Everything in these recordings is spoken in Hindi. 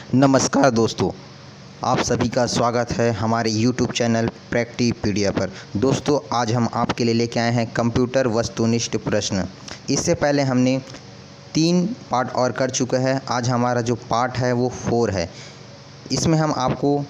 नमस्कार दोस्तों, आप सभी का स्वागत है हमारे YouTube चैनल प्रैक्टिपीडिया पर। दोस्तों, आज हम आपके लिए लेके आए हैं कंप्यूटर वस्तुनिष्ठ प्रश्न। इससे पहले हमने 3 पार्ट और कर चुके हैं। आज हमारा जो पार्ट है वो 4 है। इसमें हम आपको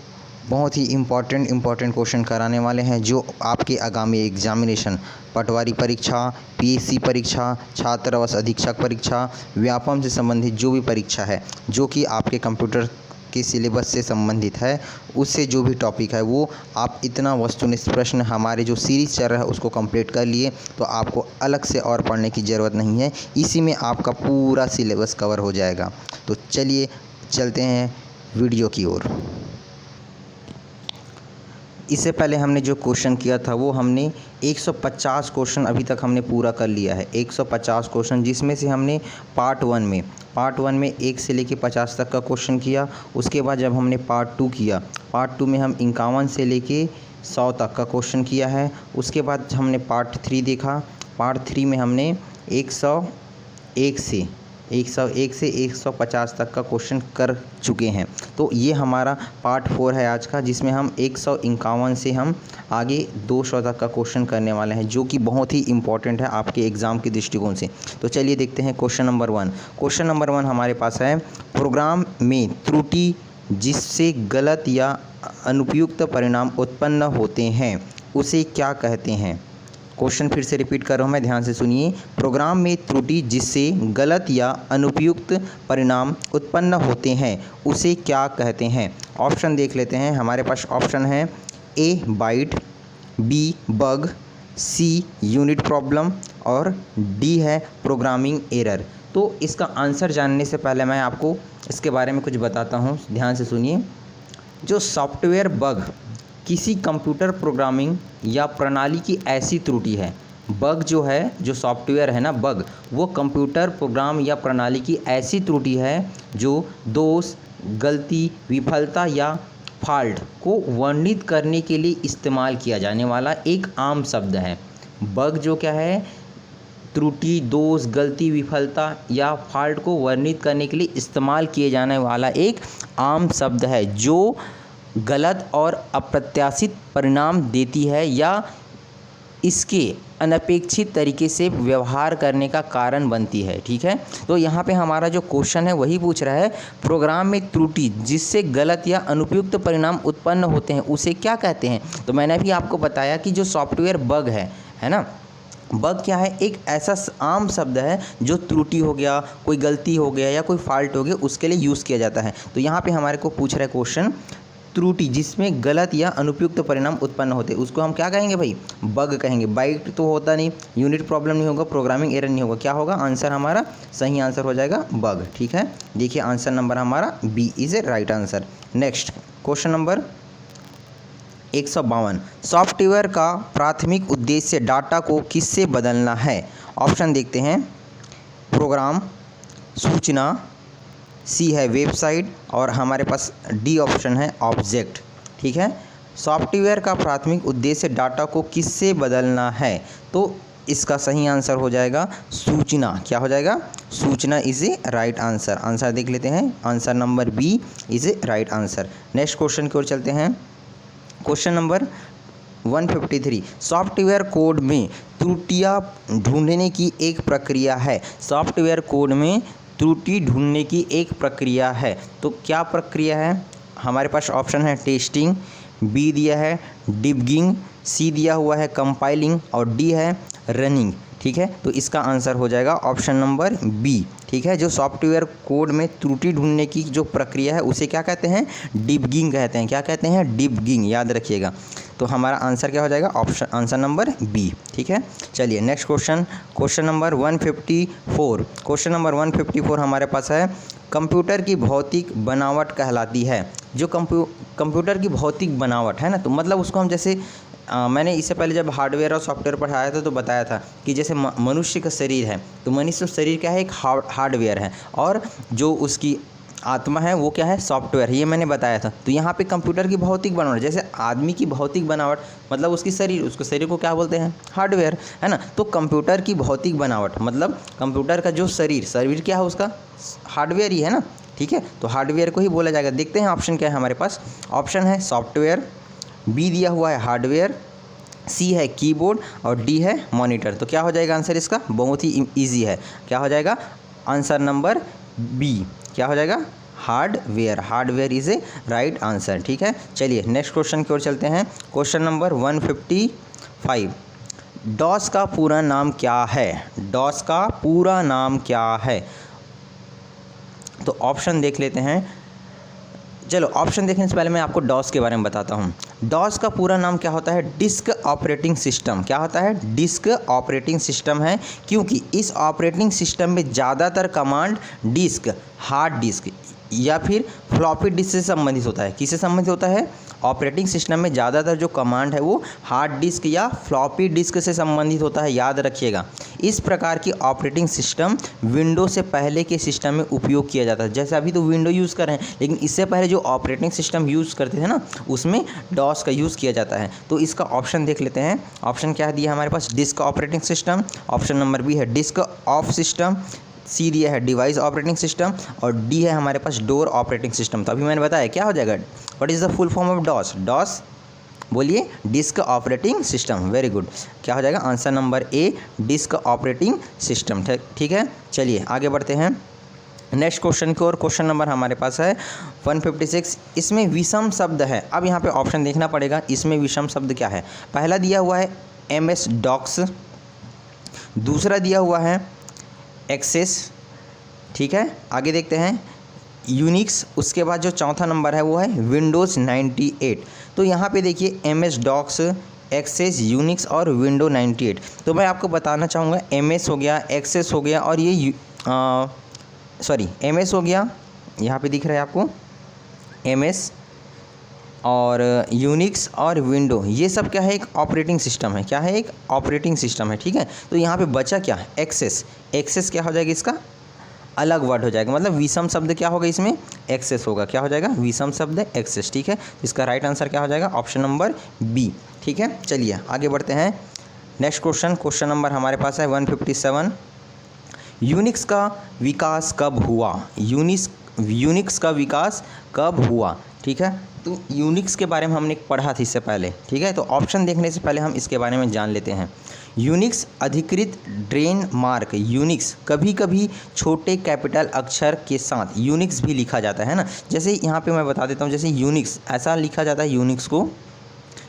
बहुत ही इम्पॉर्टेंट क्वेश्चन कराने वाले हैं जो आपके आगामी एग्जामिनेशन, पटवारी परीक्षा, पीएससी परीक्षा, छात्रावास अधीक्षक परीक्षा, व्यापम से संबंधित जो भी परीक्षा है जो कि आपके कंप्यूटर के सिलेबस से संबंधित है, उससे जो भी टॉपिक है वो आप इतना वस्तुनिष्ठ प्रश्न हमारे जो सीरीज़ चल रहा है उसको कंप्लीट कर लिए तो आपको अलग से और पढ़ने की ज़रूरत नहीं है। इसी में आपका पूरा सिलेबस कवर हो जाएगा। तो चलिए चलते हैं वीडियो की ओर। इससे पहले हमने जो क्वेश्चन किया था वो हमने 150 क्वेश्चन अभी तक हमने पूरा कर लिया है। 150 क्वेश्चन, जिसमें से हमने पार्ट वन में 1 से लेके 50 तक का क्वेश्चन किया। उसके बाद जब हमने पार्ट 2 किया, पार्ट 2 में हम 51 से लेके 100 तक का क्वेश्चन किया है। उसके बाद हमने पार्ट 3 देखा। पार्ट 3 में हमने 101 से 150 तक का क्वेश्चन कर चुके हैं। तो ये हमारा पार्ट 4 है आज का, जिसमें हम 151 से हम आगे 200 तक का क्वेश्चन करने वाले हैं, जो कि बहुत ही इम्पॉर्टेंट है आपके एग्ज़ाम के दृष्टिकोण से। तो चलिए देखते हैं क्वेश्चन नंबर 1। क्वेश्चन नंबर 1 हमारे पास है, प्रोग्राम में त्रुटि जिससे गलत या अनुपयुक्त परिणाम उत्पन्न होते हैं उसे क्या कहते हैं। क्वेश्चन फिर से रिपीट कर रहा हूँ मैं, ध्यान से सुनिए। प्रोग्राम में त्रुटि जिससे गलत या अनुपयुक्त परिणाम उत्पन्न होते हैं उसे क्या कहते हैं। ऑप्शन देख लेते हैं। हमारे पास ऑप्शन है A byte, B bug, C unit problem और डी है प्रोग्रामिंग एरर। तो इसका आंसर जानने से पहले मैं आपको इसके बारे में कुछ बताता हूँ, ध्यान से सुनिए। जो सॉफ्टवेयर बग किसी कंप्यूटर प्रोग्रामिंग या प्रणाली की ऐसी त्रुटि है। बग जो है, जो सॉफ्टवेयर है ना बग, वो कंप्यूटर प्रोग्राम या प्रणाली की ऐसी त्रुटि है जो दोष, गलती, विफलता या फॉल्ट को वर्णित करने के लिए इस्तेमाल किया जाने वाला एक आम शब्द है। बग जो क्या है, त्रुटि, दोष, गलती, विफलता या फॉल्ट को वर्णित करने के लिए इस्तेमाल किए जाने वाला एक आम शब्द है जो गलत और अप्रत्याशित परिणाम देती है या इसके अनपेक्षित तरीके से व्यवहार करने का कारण बनती है। ठीक है, तो यहाँ पे हमारा जो क्वेश्चन है वही पूछ रहा है, प्रोग्राम में त्रुटि जिससे गलत या अनुपयुक्त परिणाम उत्पन्न होते हैं उसे क्या कहते हैं। तो मैंने भी आपको बताया कि जो सॉफ्टवेयर बग है ना, बग क्या है, एक ऐसा आम शब्द है जो त्रुटि हो गया, कोई गलती हो गया या कोई फॉल्ट हो गया, उसके लिए यूज़ किया जाता है। तो यहाँ पे हमारे को पूछ रहा है क्वेश्चन, त्रुटि जिसमें गलत या अनुपयुक्त परिणाम उत्पन्न होते, उसको हम क्या कहेंगे भाई, बग कहेंगे। बाइट तो होता नहीं, यूनिट प्रॉब्लम नहीं होगा, प्रोग्रामिंग एरर नहीं होगा, क्या होगा, आंसर हमारा सही आंसर हो जाएगा बग। ठीक है, देखिए आंसर नंबर हमारा B is a right answer. Next question number 152, software का प्राथमिक उद्देश्य डाटा को किससे बदलना है। ऑप्शन देखते हैं, प्रोग्राम, सूचना, सी है वेबसाइट और हमारे पास डी ऑप्शन है ऑब्जेक्ट। ठीक है, सॉफ्टवेयर का प्राथमिक उद्देश्य डाटा को किससे बदलना है, तो इसका सही आंसर हो जाएगा सूचना। क्या हो जाएगा, सूचना is a right answer. Answer देख लेते हैं, answer number B is a right answer. Next question की ओर चलते हैं। क्वेश्चन नंबर 153, सॉफ्टवेयर कोड में त्रुटियां ढूंढने की एक प्रक्रिया है। सॉफ्टवेयर कोड में त्रुटि ढूंढने की एक प्रक्रिया है, तो क्या प्रक्रिया है। हमारे पास ऑप्शन है टेस्टिंग, बी दिया है डिबगिंग, सी दिया हुआ है कंपाइलिंग और डी है रनिंग। ठीक है, तो इसका आंसर हो जाएगा ऑप्शन नंबर बी। ठीक है, जो सॉफ्टवेयर कोड में त्रुटि ढूंढने की जो प्रक्रिया है उसे क्या कहते हैं, डिबगिंग कहते हैं। क्या कहते हैं, डिबगिंग, याद रखिएगा। तो हमारा आंसर क्या हो जाएगा, ऑप्शन आंसर नंबर बी। ठीक है, चलिए next question, question number 154। Question number 154 हमारे पास है, कंप्यूटर की भौतिक बनावट कहलाती है। जो कंप्यूटर की भौतिक बनावट है ना, तो मतलब उसको हम जैसे मैंने इससे पहले जब हार्डवेयर और सॉफ्टवेयर पढ़ाया था तो बताया था कि जैसे मनुष्य का शरीर है, तो मनुष्य शरीर क्या है, एक हार्डवेयर है, और जो उसकी आत्मा है वो क्या है, सॉफ्टवेयर है, ये मैंने बताया था। तो यहाँ पे कंप्यूटर की भौतिक बनावट, जैसे आदमी की भौतिक बनावट मतलब उसकी शरीर, उसको शरीर को क्या बोलते हैं, हार्डवेयर, है ना। तो कंप्यूटर की भौतिक बनावट मतलब कंप्यूटर का जो शरीर क्या है उसका हार्डवेयर ही है ना। ठीक है, तो हार्डवेयर को ही बोला जाएगा। देखते हैं ऑप्शन क्या है हमारे पास। ऑप्शन है सॉफ्टवेयर, बी दिया हुआ है हार्डवेयर, सी है कीबोर्ड और डी है मॉनिटर। तो क्या हो जाएगा आंसर इसका? बहुत ही ईजी है। क्या हो जाएगा आंसर नंबर बी? क्या हो जाएगा? Hardware. Hardware is a right answer. ठीक है, चलिए नेक्स्ट क्वेश्चन की ओर चलते हैं। क्वेश्चन नंबर 155, डॉस का पूरा नाम क्या है? डॉस का पूरा नाम क्या है? तो ऑप्शन देख लेते हैं। चलो ऑप्शन देखने से पहले मैं आपको डॉस के बारे में बताता हूँ। डॉस का पूरा नाम क्या होता है? Disc operating system. क्या होता है? डिस्क ऑपरेटिंग सिस्टम है, क्योंकि इस ऑपरेटिंग सिस्टम में ज़्यादातर कमांड डिस्क, हार्ड डिस्क या फिर फ्लॉपी डिस्क से संबंधित होता है। किससे संबंधित होता है? ऑपरेटिंग सिस्टम में ज़्यादातर जो कमांड है वो हार्ड डिस्क या फ्लॉपी डिस्क से संबंधित होता है, याद रखिएगा। इस प्रकार की ऑपरेटिंग सिस्टम विंडो से पहले के सिस्टम में उपयोग किया जाता है। जैसे अभी तो विंडो यूज़ कर रहे हैं, लेकिन इससे पहले जो ऑपरेटिंग सिस्टम यूज़ करते थे ना, उसमें डॉस का यूज़ किया जाता है। तो इसका ऑप्शन देख लेते हैं। ऑप्शन क्या दिया हमारे पास? Disk operating system. Option number B है डिस्क ऑफ सिस्टम, सी दिया है डिवाइस ऑपरेटिंग सिस्टम और डी है हमारे पास डोर ऑपरेटिंग सिस्टम। तो अभी मैंने बताया क्या हो जाएगा, what is the full form of DOS? DOS बोलिए, disk operating system. Very good. क्या हो जाएगा answer number A, disk operating system. ठीक है, चलिए आगे बढ़ते हैं नेक्स्ट क्वेश्चन की ओर। क्वेश्चन नंबर हमारे पास है 156। इसमें विषम शब्द है। अब यहाँ पे ऑप्शन देखना पड़ेगा, इसमें विषम शब्द क्या है। पहला दिया हुआ है MS डॉक्स, दूसरा दिया हुआ है एक्सेस। ठीक है, आगे देखते हैं यूनिक्स। उसके बाद जो चौथा नंबर है वो है विंडोज़ 98। तो यहाँ पे देखिए MS डॉक्स, एक्सेस, यूनिक्स और विंडो 98। तो मैं आपको बताना चाहूँगा MS हो गया, एक्सेस हो गया और ये MS हो गया, यहाँ पे दिख रहा है आपको MS और यूनिक्स और विंडो, ये सब क्या है? एक ऑपरेटिंग सिस्टम है। क्या है? एक ऑपरेटिंग सिस्टम है। ठीक है, तो यहाँ पे बचा क्या? एक्सेस। एक्सेस क्या हो जाएगा इसका? अलग वर्ड हो जाएगा, मतलब विषम शब्द क्या होगा इसमें? एक्सेस होगा। क्या हो जाएगा? विषम शब्द एक्सेस। ठीक है, तो इसका राइट आंसर क्या हो जाएगा? Option number B. ठीक है, चलिए आगे बढ़ते हैं नेक्स्ट क्वेश्चन। क्वेश्चन नंबर हमारे पास है 157। यूनिक्स का विकास कब हुआ? यूनिक्स का विकास कब हुआ? ठीक है, तो यूनिक्स के बारे में हमने पढ़ा था इससे पहले। ठीक है, तो ऑप्शन देखने से पहले हम इसके बारे में जान लेते हैं। यूनिक्स अधिकृत ड्रेन मार्क। यूनिक्स कभी कभी छोटे कैपिटल अक्षर के साथ यूनिक्स भी लिखा जाता है ना, जैसे यहाँ पे मैं बता देता हूँ, जैसे यूनिक्स ऐसा लिखा जाता है यूनिक्स को।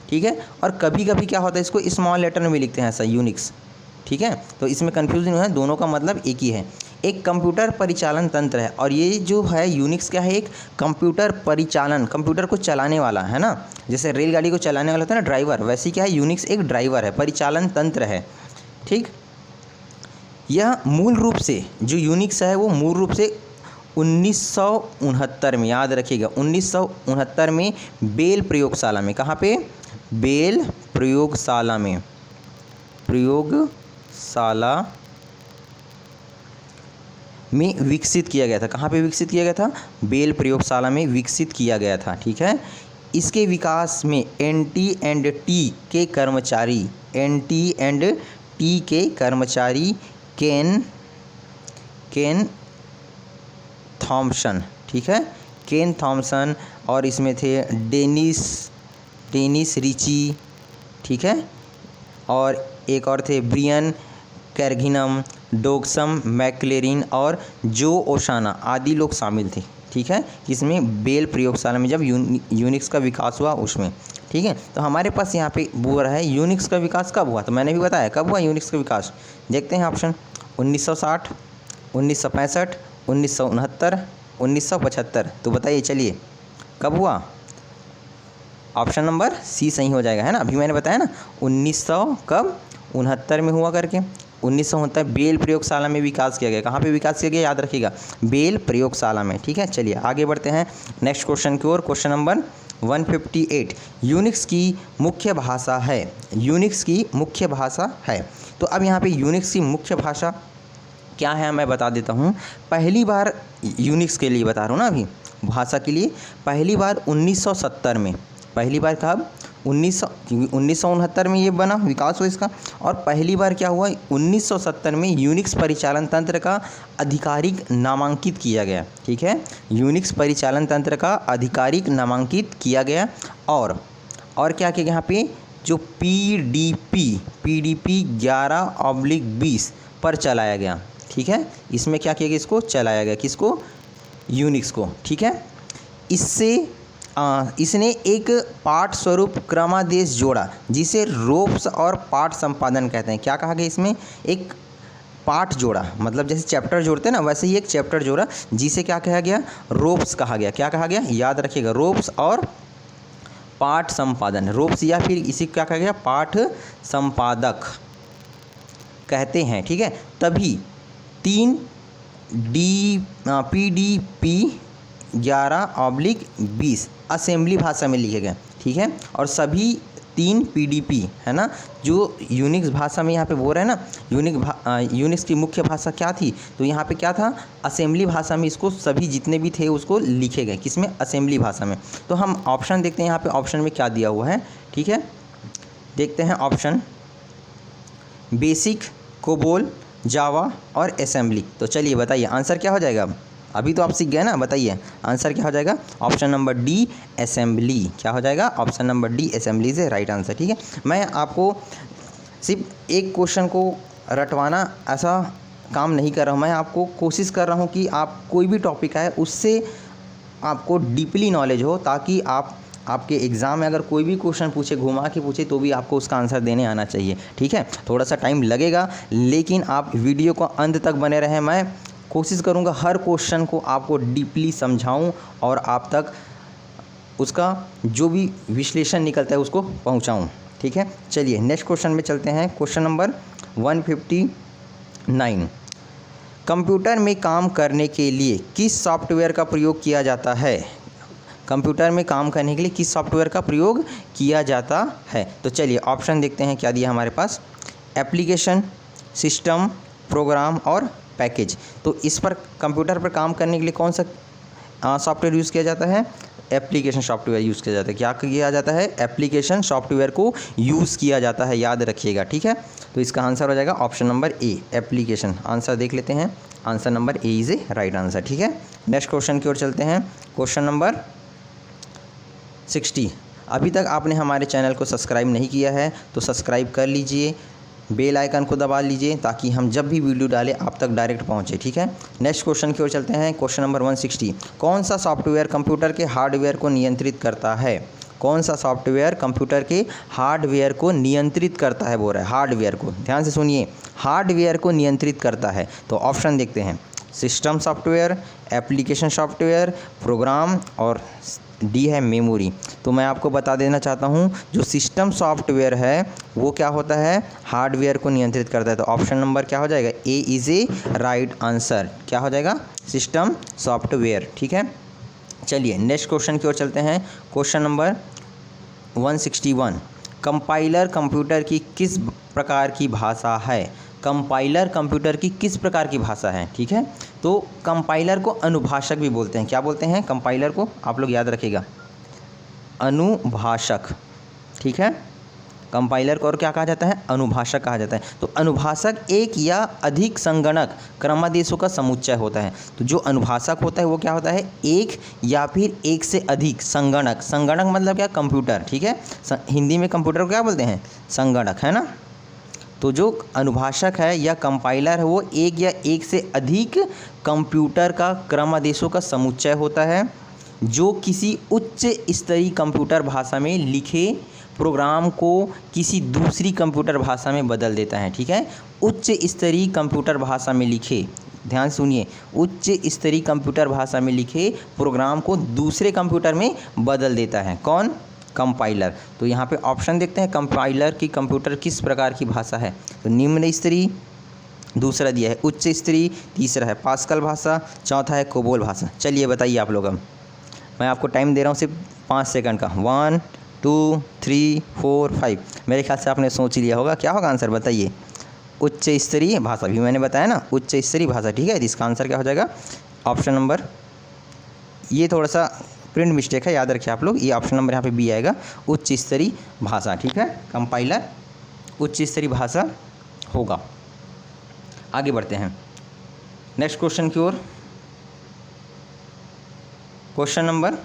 ठीक है, और कभी कभी क्या होता है, इसको स्मॉल लेटर में भी लिखते हैं ऐसा यूनिक्स। ठीक है, तो इसमें कन्फ्यूजन है, दोनों का मतलब एक ही है। एक कंप्यूटर परिचालन तंत्र है, और ये जो है यूनिक्स क्या है? एक कंप्यूटर परिचालन, कंप्यूटर को चलाने वाला है ना, जैसे रेलगाड़ी को चलाने वाला होता है ना ड्राइवर, वैसे क्या है यूनिक्स एक ड्राइवर है, परिचालन तंत्र है। ठीक, यह मूल रूप से जो यूनिक्स है वो मूल रूप से 1969 में, याद रखिएगा 1969 में बेल प्रयोगशाला में, कहाँ पे? बेल प्रयोगशाला में, में विकसित किया गया था। कहाँ पे विकसित किया गया था? बेल प्रयोगशाला में विकसित किया गया था। ठीक है, इसके विकास में NT&T के कर्मचारी केन थॉम्सन। ठीक है, केन थॉम्सन, और इसमें थे डेनिस रिची। ठीक है, और एक और थे ब्रियन कैर्गिनम, डोगसम मैक्लेरिन और जो ओशाना आदि लोग शामिल थे। ठीक है, इसमें बेल प्रयोगशाला में जब यूनिक्स का विकास हुआ उसमें। ठीक है, तो हमारे पास यहाँ पे बोल रहा है यूनिक्स का विकास कब हुआ, तो मैंने भी बताया कब हुआ यूनिक्स का विकास। देखते हैं ऑप्शन 1960, 1965, 1969, 1975। तो बताइए चलिए कब हुआ? ऑप्शन नंबर सी सही हो जाएगा, है ना। अभी मैंने बताया ना 1969 में हुआ करके। 1969 बेल प्रयोगशाला में विकास किया गया। कहाँ पे विकास किया गया? याद रखिएगा, बेल प्रयोगशाला में। ठीक है, चलिए आगे बढ़ते हैं नेक्स्ट क्वेश्चन की ओर। क्वेश्चन नंबर 158, यूनिक्स की मुख्य भाषा है। यूनिक्स की मुख्य भाषा है। तो अब यहाँ पे यूनिक्स की मुख्य भाषा क्या है मैं बता देता हूँ। पहली बार यूनिक्स के लिए बता रहा हूँ ना, अभी भाषा के लिए पहली बार 1970 में। पहली बार कब? क्योंकि 1969 में ये बना, विकास हुआ इसका। और पहली बार क्या हुआ, 1970 में यूनिक्स परिचालन तंत्र का आधिकारिक नामांकित किया गया। ठीक है, यूनिक्स परिचालन तंत्र का आधिकारिक नामांकित किया गया। और क्या क्या यहाँ पे जो पीडीपी 11/20 पर चलाया गया। ठीक है, इसमें क्या किया गया, इसको चलाया गया, किसको, यूनिक्स को। ठीक है, इसने एक पाठ स्वरूप क्रमादेश जोड़ा जिसे रोप्स और पाठ संपादन कहते हैं। क्या कहा गया इसमें, एक पाठ जोड़ा, मतलब जैसे चैप्टर जोड़ते हैं ना, वैसे ही एक चैप्टर जोड़ा जिसे क्या कहा गया, रोप्स कहा गया। क्या कहा गया, याद रखिएगा, रोप्स और पाठ संपादन। रोप्स या फिर इसी क्या कहा गया, पाठ संपादक कहते हैं। ठीक है, तभी 3 PDP 11/20 असेंबली भाषा में लिखे गए। ठीक है, और सभी 3 PDP है ना, जो यूनिक्स भाषा में यहाँ पे बोल रहे हैं ना, यूनिक्स की मुख्य भाषा क्या थी, तो यहाँ पे क्या था, असेंबली भाषा में इसको सभी जितने भी थे उसको लिखे गए, किसमें, असेंबली भाषा में। तो हम ऑप्शन देखते हैं यहाँ पे, ऑप्शन में क्या दिया हुआ है। ठीक है, देखते हैं ऑप्शन, बेसिक, कोबोल, जावा और असेंबली। तो चलिए बताइए आंसर क्या हो जाएगा। अभी तो आप सीख गए ना, बताइए आंसर क्या हो जाएगा। Option number D, assembly. क्या हो जाएगा, ऑप्शन नंबर डी, असेंबली से राइट आंसर। ठीक है, मैं आपको सिर्फ एक क्वेश्चन को रटवाना ऐसा काम नहीं कर रहा हूँ, मैं आपको कोशिश कर रहा हूँ कि आप कोई भी टॉपिक आए उससे आपको डीपली नॉलेज हो, ताकि आपके एग्ज़ाम में अगर कोई भी क्वेश्चन पूछे, घुमा के पूछे, तो भी आपको उसका आंसर देने आना चाहिए। ठीक है, थोड़ा सा टाइम लगेगा, लेकिन आप वीडियो को अंत तक बने रहें। मैं कोशिश करूंगा हर क्वेश्चन को आपको डीपली समझाऊं और आप तक उसका जो भी विश्लेषण निकलता है उसको पहुंचाऊं। ठीक है, चलिए नेक्स्ट क्वेश्चन में चलते हैं। क्वेश्चन नंबर 159, कंप्यूटर में काम करने के लिए किस सॉफ्टवेयर का प्रयोग किया जाता है। कंप्यूटर में काम करने के लिए किस सॉफ्टवेयर का प्रयोग किया जाता है। तो चलिए ऑप्शन देखते हैं, क्या दिया हमारे पास, एप्लीकेशन, सिस्टम, प्रोग्राम और पैकेज। तो इस पर कंप्यूटर पर काम करने के लिए कौन सा सॉफ्टवेयर यूज़ किया जाता है, एप्लीकेशन सॉफ्टवेयर यूज़ किया जाता है। क्या किया जाता है, एप्लीकेशन सॉफ्टवेयर को यूज़ किया जाता है, याद रखिएगा। ठीक है, तो इसका आंसर हो जाएगा option number A, application. Answer देख लेते हैं, answer number A is a right answer. ठीक है, नेक्स्ट क्वेश्चन की ओर चलते हैं। क्वेश्चन नंबर 60, अभी तक आपने हमारे चैनल को सब्सक्राइब नहीं किया है तो सब्सक्राइब कर लीजिए, बेल आइकन को दबा लीजिए, ताकि हम जब भी वीडियो डालें आप तक डायरेक्ट पहुंचे। ठीक है, नेक्स्ट क्वेश्चन की ओर चलते हैं। क्वेश्चन नंबर 160, कौन सा सॉफ्टवेयर कंप्यूटर के हार्डवेयर को नियंत्रित करता है। कौन सा सॉफ्टवेयर कंप्यूटर के हार्डवेयर को नियंत्रित करता है, बोल रहा है हार्डवेयर को, ध्यान से सुनिए, हार्डवेयर को नियंत्रित करता है। तो ऑप्शन देखते हैं, system software, application software, program और डी है मेमोरी। तो मैं आपको बता देना चाहता हूँ, जो सिस्टम सॉफ्टवेयर है वो क्या होता है, हार्डवेयर को नियंत्रित करता है। तो ऑप्शन नंबर क्या हो जाएगा, A is a right answer. क्या हो जाएगा, सिस्टम सॉफ्टवेयर। ठीक है, चलिए नेक्स्ट क्वेश्चन की ओर चलते हैं। क्वेश्चन नंबर 161, कंपाइलर कंप्यूटर की किस प्रकार की भाषा है। कंपाइलर कंप्यूटर की किस प्रकार की भाषा है। ठीक है, तो कंपाइलर को अनुभाषक भी बोलते हैं। क्या बोलते हैं कंपाइलर को, आप लोग याद रखिएगा, अनुभाषक। ठीक है, कंपाइलर को और क्या कहा जाता है, अनुभाषक कहा जाता है। तो अनुभाषक एक या अधिक संगणक क्रमादेशों का समुच्चय होता है। तो जो अनुभाषक होता है वो क्या होता है, एक या फिर एक से अधिक संगणक। संगणक मतलब क्या, कंप्यूटर। ठीक है, हिंदी में कंप्यूटर को क्या बोलते हैं, संगणक, है ना। तो जो अनुभाषक है या कंपाइलर है वो एक या एक से अधिक कंप्यूटर का क्रमादेशों का समुच्चय होता है, जो किसी उच्च स्तरीय कंप्यूटर भाषा में लिखे प्रोग्राम को किसी दूसरी कंप्यूटर भाषा में बदल देता है। ठीक है, उच्च स्तरीय कंप्यूटर भाषा में लिखे, ध्यान सुनिए, उच्च स्तरीय कंप्यूटर भाषा में लिखे प्रोग्राम को दूसरे कंप्यूटर में बदल देता है। कौन, कंपाइलर। तो यहाँ पे ऑप्शन देखते हैं, कंपाइलर की कंप्यूटर किस प्रकार की भाषा है। तो निम्न स्तरीय, दूसरा दिया है उच्च स्तरीय, तीसरा है पास्कल भाषा, चौथा है कोबोल भाषा। चलिए बताइए आप लोग, अब मैं आपको टाइम दे रहा हूँ सिर्फ 5 सेकंड का। 1 2 3 4 5। मेरे ख्याल से आपने सोच लिया होगा, क्या होगा आंसर बताइए। उच्च स्तरीय भाषा भी मैंने बताया ना, उच्च स्तरीय भाषा। ठीक है, इसका आंसर क्या हो जाएगा, ऑप्शन नंबर, ये थोड़ा सा प्रिंट मिस्टेक है, याद रखिए आप लोग। ये ऑप्शन नंबर यहाँ पे बी आएगा, उच्च स्तरीय भाषा। ठीक है, कंपाइलर उच्च स्तरीय भाषा होगा। आगे बढ़ते हैं नेक्स्ट क्वेश्चन की ओर। Question number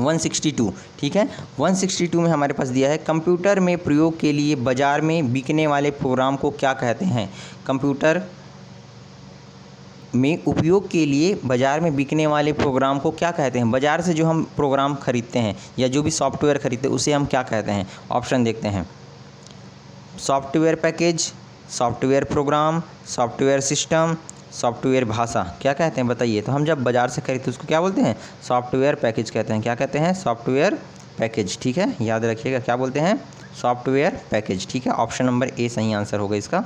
162। ठीक है, 162 में हमारे पास दिया है कंप्यूटर में प्रयोग के लिए बाजार में बिकने वाले प्रोग्राम को क्या कहते हैं। कंप्यूटर में उपयोग के लिए बाजार में बिकने वाले प्रोग्राम को क्या कहते हैं। बाजार से जो हम प्रोग्राम खरीदते हैं या जो भी सॉफ्टवेयर खरीदते हैं उसे हम क्या कहते हैं। ऑप्शन देखते हैं, software package, software program, software system, software भाषा, क्या कहते हैं बताइए। तो हम जब बाज़ार से खरीदते हैं उसको क्या बोलते हैं, सॉफ्टवेयर पैकेज कहते हैं। क्या कहते हैं, सॉफ्टवेयर पैकेज। ठीक है, याद रखिएगा क्या बोलते हैं, सॉफ्टवेयर पैकेज। ठीक है, ऑप्शन नंबर ए सही आंसर होगा इसका,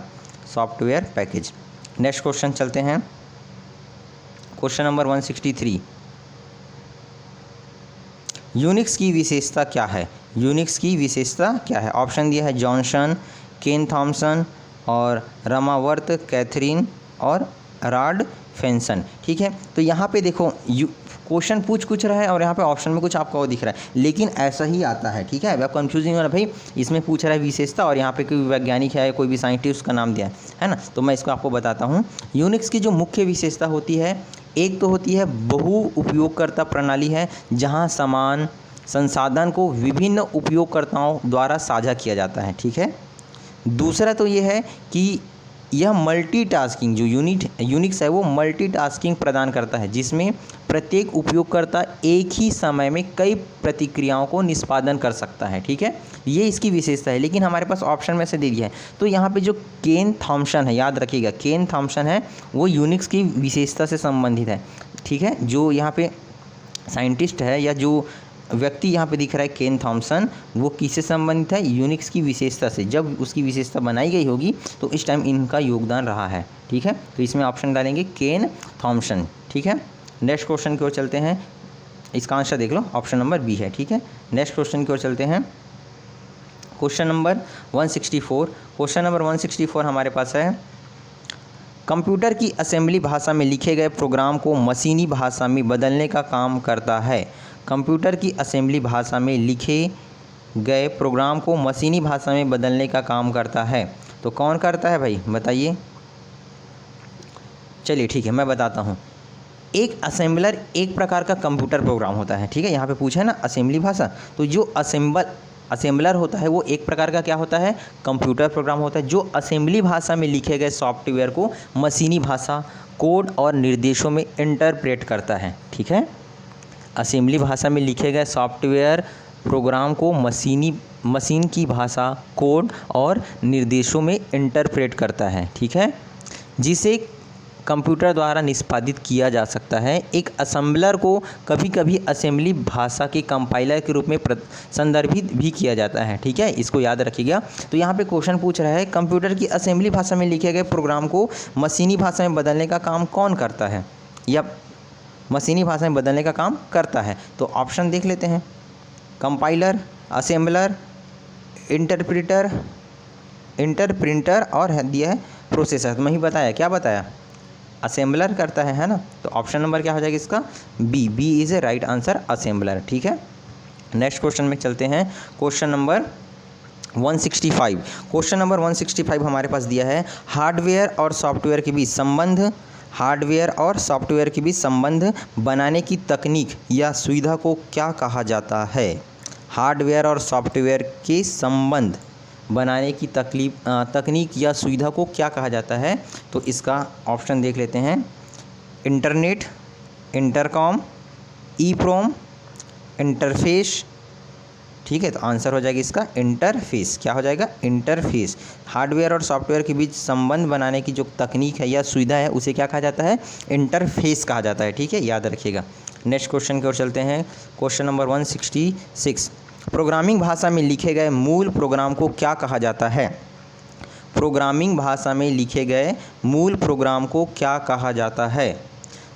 सॉफ्टवेयर पैकेज। नेक्स्ट क्वेश्चन चलते हैं, क्वेश्चन नंबर 163। यूनिक्स की विशेषता क्या है। यूनिक्स की विशेषता क्या है। ऑप्शन दिया है जॉनसन, केन थॉमसन और रमावर्थ कैथरीन और रॉड फेंसन। ठीक है, तो यहाँ पे देखो क्वेश्चन पूछ कुछ रहा है और यहाँ पे ऑप्शन में कुछ आपको और दिख रहा है, लेकिन ऐसा ही आता है। ठीक है, अब आप कंफ्यूजिंग हो रहा भाई, इसमें पूछ रहा है विशेषता और यहाँ पे कोई वैज्ञानिक है, कोई भी साइंटिस्ट का नाम दिया है ना। तो मैं इसको आपको बताता हूँ। यूनिक्स की जो मुख्य विशेषता होती है, एक तो होती है बहु उपयोगकर्ता प्रणाली है, जहाँ समान संसाधन को विभिन्न उपयोगकर्ताओं द्वारा साझा किया जाता है। ठीक है, दूसरा तो ये है कि यह मल्टीटास्किंग, जो यूनिक्स है वो मल्टीटास्किंग प्रदान करता है, जिसमें प्रत्येक उपयोगकर्ता एक ही समय में कई प्रतिक्रियाओं को निष्पादन कर सकता है। ठीक है, ये इसकी विशेषता है, लेकिन हमारे पास ऑप्शन में से दे दिया है। तो यहाँ पे जो केन थॉमसन है, याद रखिएगा केन थॉमसन है, वो यूनिक्स की विशेषता से संबंधित है। ठीक है, जो यहाँ पे साइंटिस्ट है या जो व्यक्ति यहाँ पे दिख रहा है केन थॉमसन, वो किससे संबंधित है, यूनिक्स की विशेषता से। जब उसकी विशेषता बनाई गई होगी तो इस टाइम इनका योगदान रहा है। ठीक है, तो इसमें ऑप्शन डालेंगे केन थॉमसन। ठीक है, नेक्स्ट क्वेश्चन की ओर चलते हैं, इसका आंसर देख लो, ऑप्शन नंबर बी है। ठीक है, नेक्स्ट क्वेश्चन की ओर चलते हैं, क्वेश्चन नंबर 164। क्वेश्चन नंबर 164 हमारे पास है, कंप्यूटर की असेंबली भाषा में लिखे गए प्रोग्राम को मशीनी भाषा में बदलने का काम करता है। कंप्यूटर की असेंबली भाषा में लिखे गए प्रोग्राम को मशीनी भाषा में बदलने का काम करता है। तो कौन करता है भाई बताइए। चलिए ठीक है, मैं बताता हूँ। एक असेंबलर एक प्रकार का कंप्यूटर प्रोग्राम होता है। ठीक है, यहाँ पे पूछा है ना असेंबली भाषा, तो जो असेंबलर होता है वो एक प्रकार का क्या होता है, कंप्यूटर प्रोग्राम होता है, जो असेंबली भाषा में लिखे गए सॉफ्टवेयर को मशीनी भाषा, कोड और निर्देशों में इंटरप्रेट करता है। ठीक है, असेंबली भाषा में लिखे गए सॉफ्टवेयर प्रोग्राम को मशीन की भाषा, कोड और निर्देशों में इंटरप्रेट करता है। ठीक है, जिसे कंप्यूटर द्वारा निष्पादित किया जा सकता है। एक असेंबलर को कभी कभी असेंबली भाषा के कंपाइलर के रूप में संदर्भित भी किया जाता है। ठीक है, इसको याद रखिएगा। तो यहाँ पे क्वेश्चन पूछ रहा है, कंप्यूटर की असेंबली भाषा में लिखे गए प्रोग्राम को मशीनी भाषा में बदलने का काम कौन करता है, या मशीनी भाषा में बदलने का काम करता है। तो ऑप्शन देख लेते हैं, कंपाइलर, असेंबलर, इंटरप्रिंटर और दिया है प्रोसेसर। तो मैं ही बताया, क्या बताया, असेंबलर करता है ना। तो ऑप्शन नंबर क्या हो जाएगा इसका, B is a right answer, assembler. ठीक है, नेक्स्ट क्वेश्चन में चलते हैं, क्वेश्चन नंबर 165। क्वेश्चन नंबर 165 हमारे पास दिया है, हार्डवेयर और सॉफ्टवेयर के बीच संबंध बनाने की तकनीक या सुविधा को क्या कहा जाता है। हार्डवेयर और सॉफ्टवेयर के संबंध बनाने की तकनीक या सुविधा को क्या कहा जाता है। तो इसका ऑप्शन देख लेते हैं, इंटरनेट, इंटरकॉम, ईप्रोम, इंटरफेस। ठीक है, तो आंसर हो जाएगा इसका इंटरफेस। क्या हो जाएगा, इंटरफेस। हार्डवेयर और सॉफ्टवेयर के बीच संबंध बनाने की जो तकनीक है या सुविधा है उसे क्या कहा जाता है, इंटरफेस कहा जाता है। ठीक है, याद रखिएगा। नेक्स्ट क्वेश्चन की ओर चलते हैं, क्वेश्चन नंबर 166। प्रोग्रामिंग भाषा में लिखे गए मूल प्रोग्राम को क्या कहा जाता है। प्रोग्रामिंग भाषा में लिखे गए मूल प्रोग्राम को क्या कहा जाता है।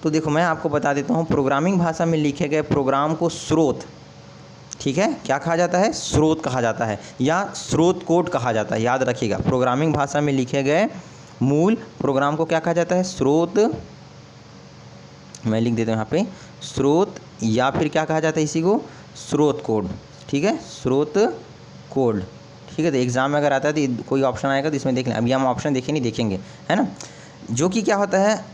तो देखो मैं आपको बता देता हूँ, प्रोग्रामिंग भाषा में लिखे गए प्रोग्राम को स्रोत, ठीक है, क्या कहा जाता है, स्रोत कहा जाता है या स्रोत कोड कहा जाता है। याद रखिएगा, प्रोग्रामिंग भाषा में लिखे गए मूल प्रोग्राम को क्या कहा जाता है, स्रोत मैं लिख देता हूँ यहाँ पे स्रोत, या फिर क्या कहा जाता है इसी को, स्रोत कोड। ठीक है, स्रोत कोड। ठीक है, तो एग्ज़ाम में अगर आता है तो कोई ऑप्शन आएगा तो इसमें देख लें। अभी हम ऑप्शन देखे नहीं, देखेंगे, है ना। जो कि क्या होता है,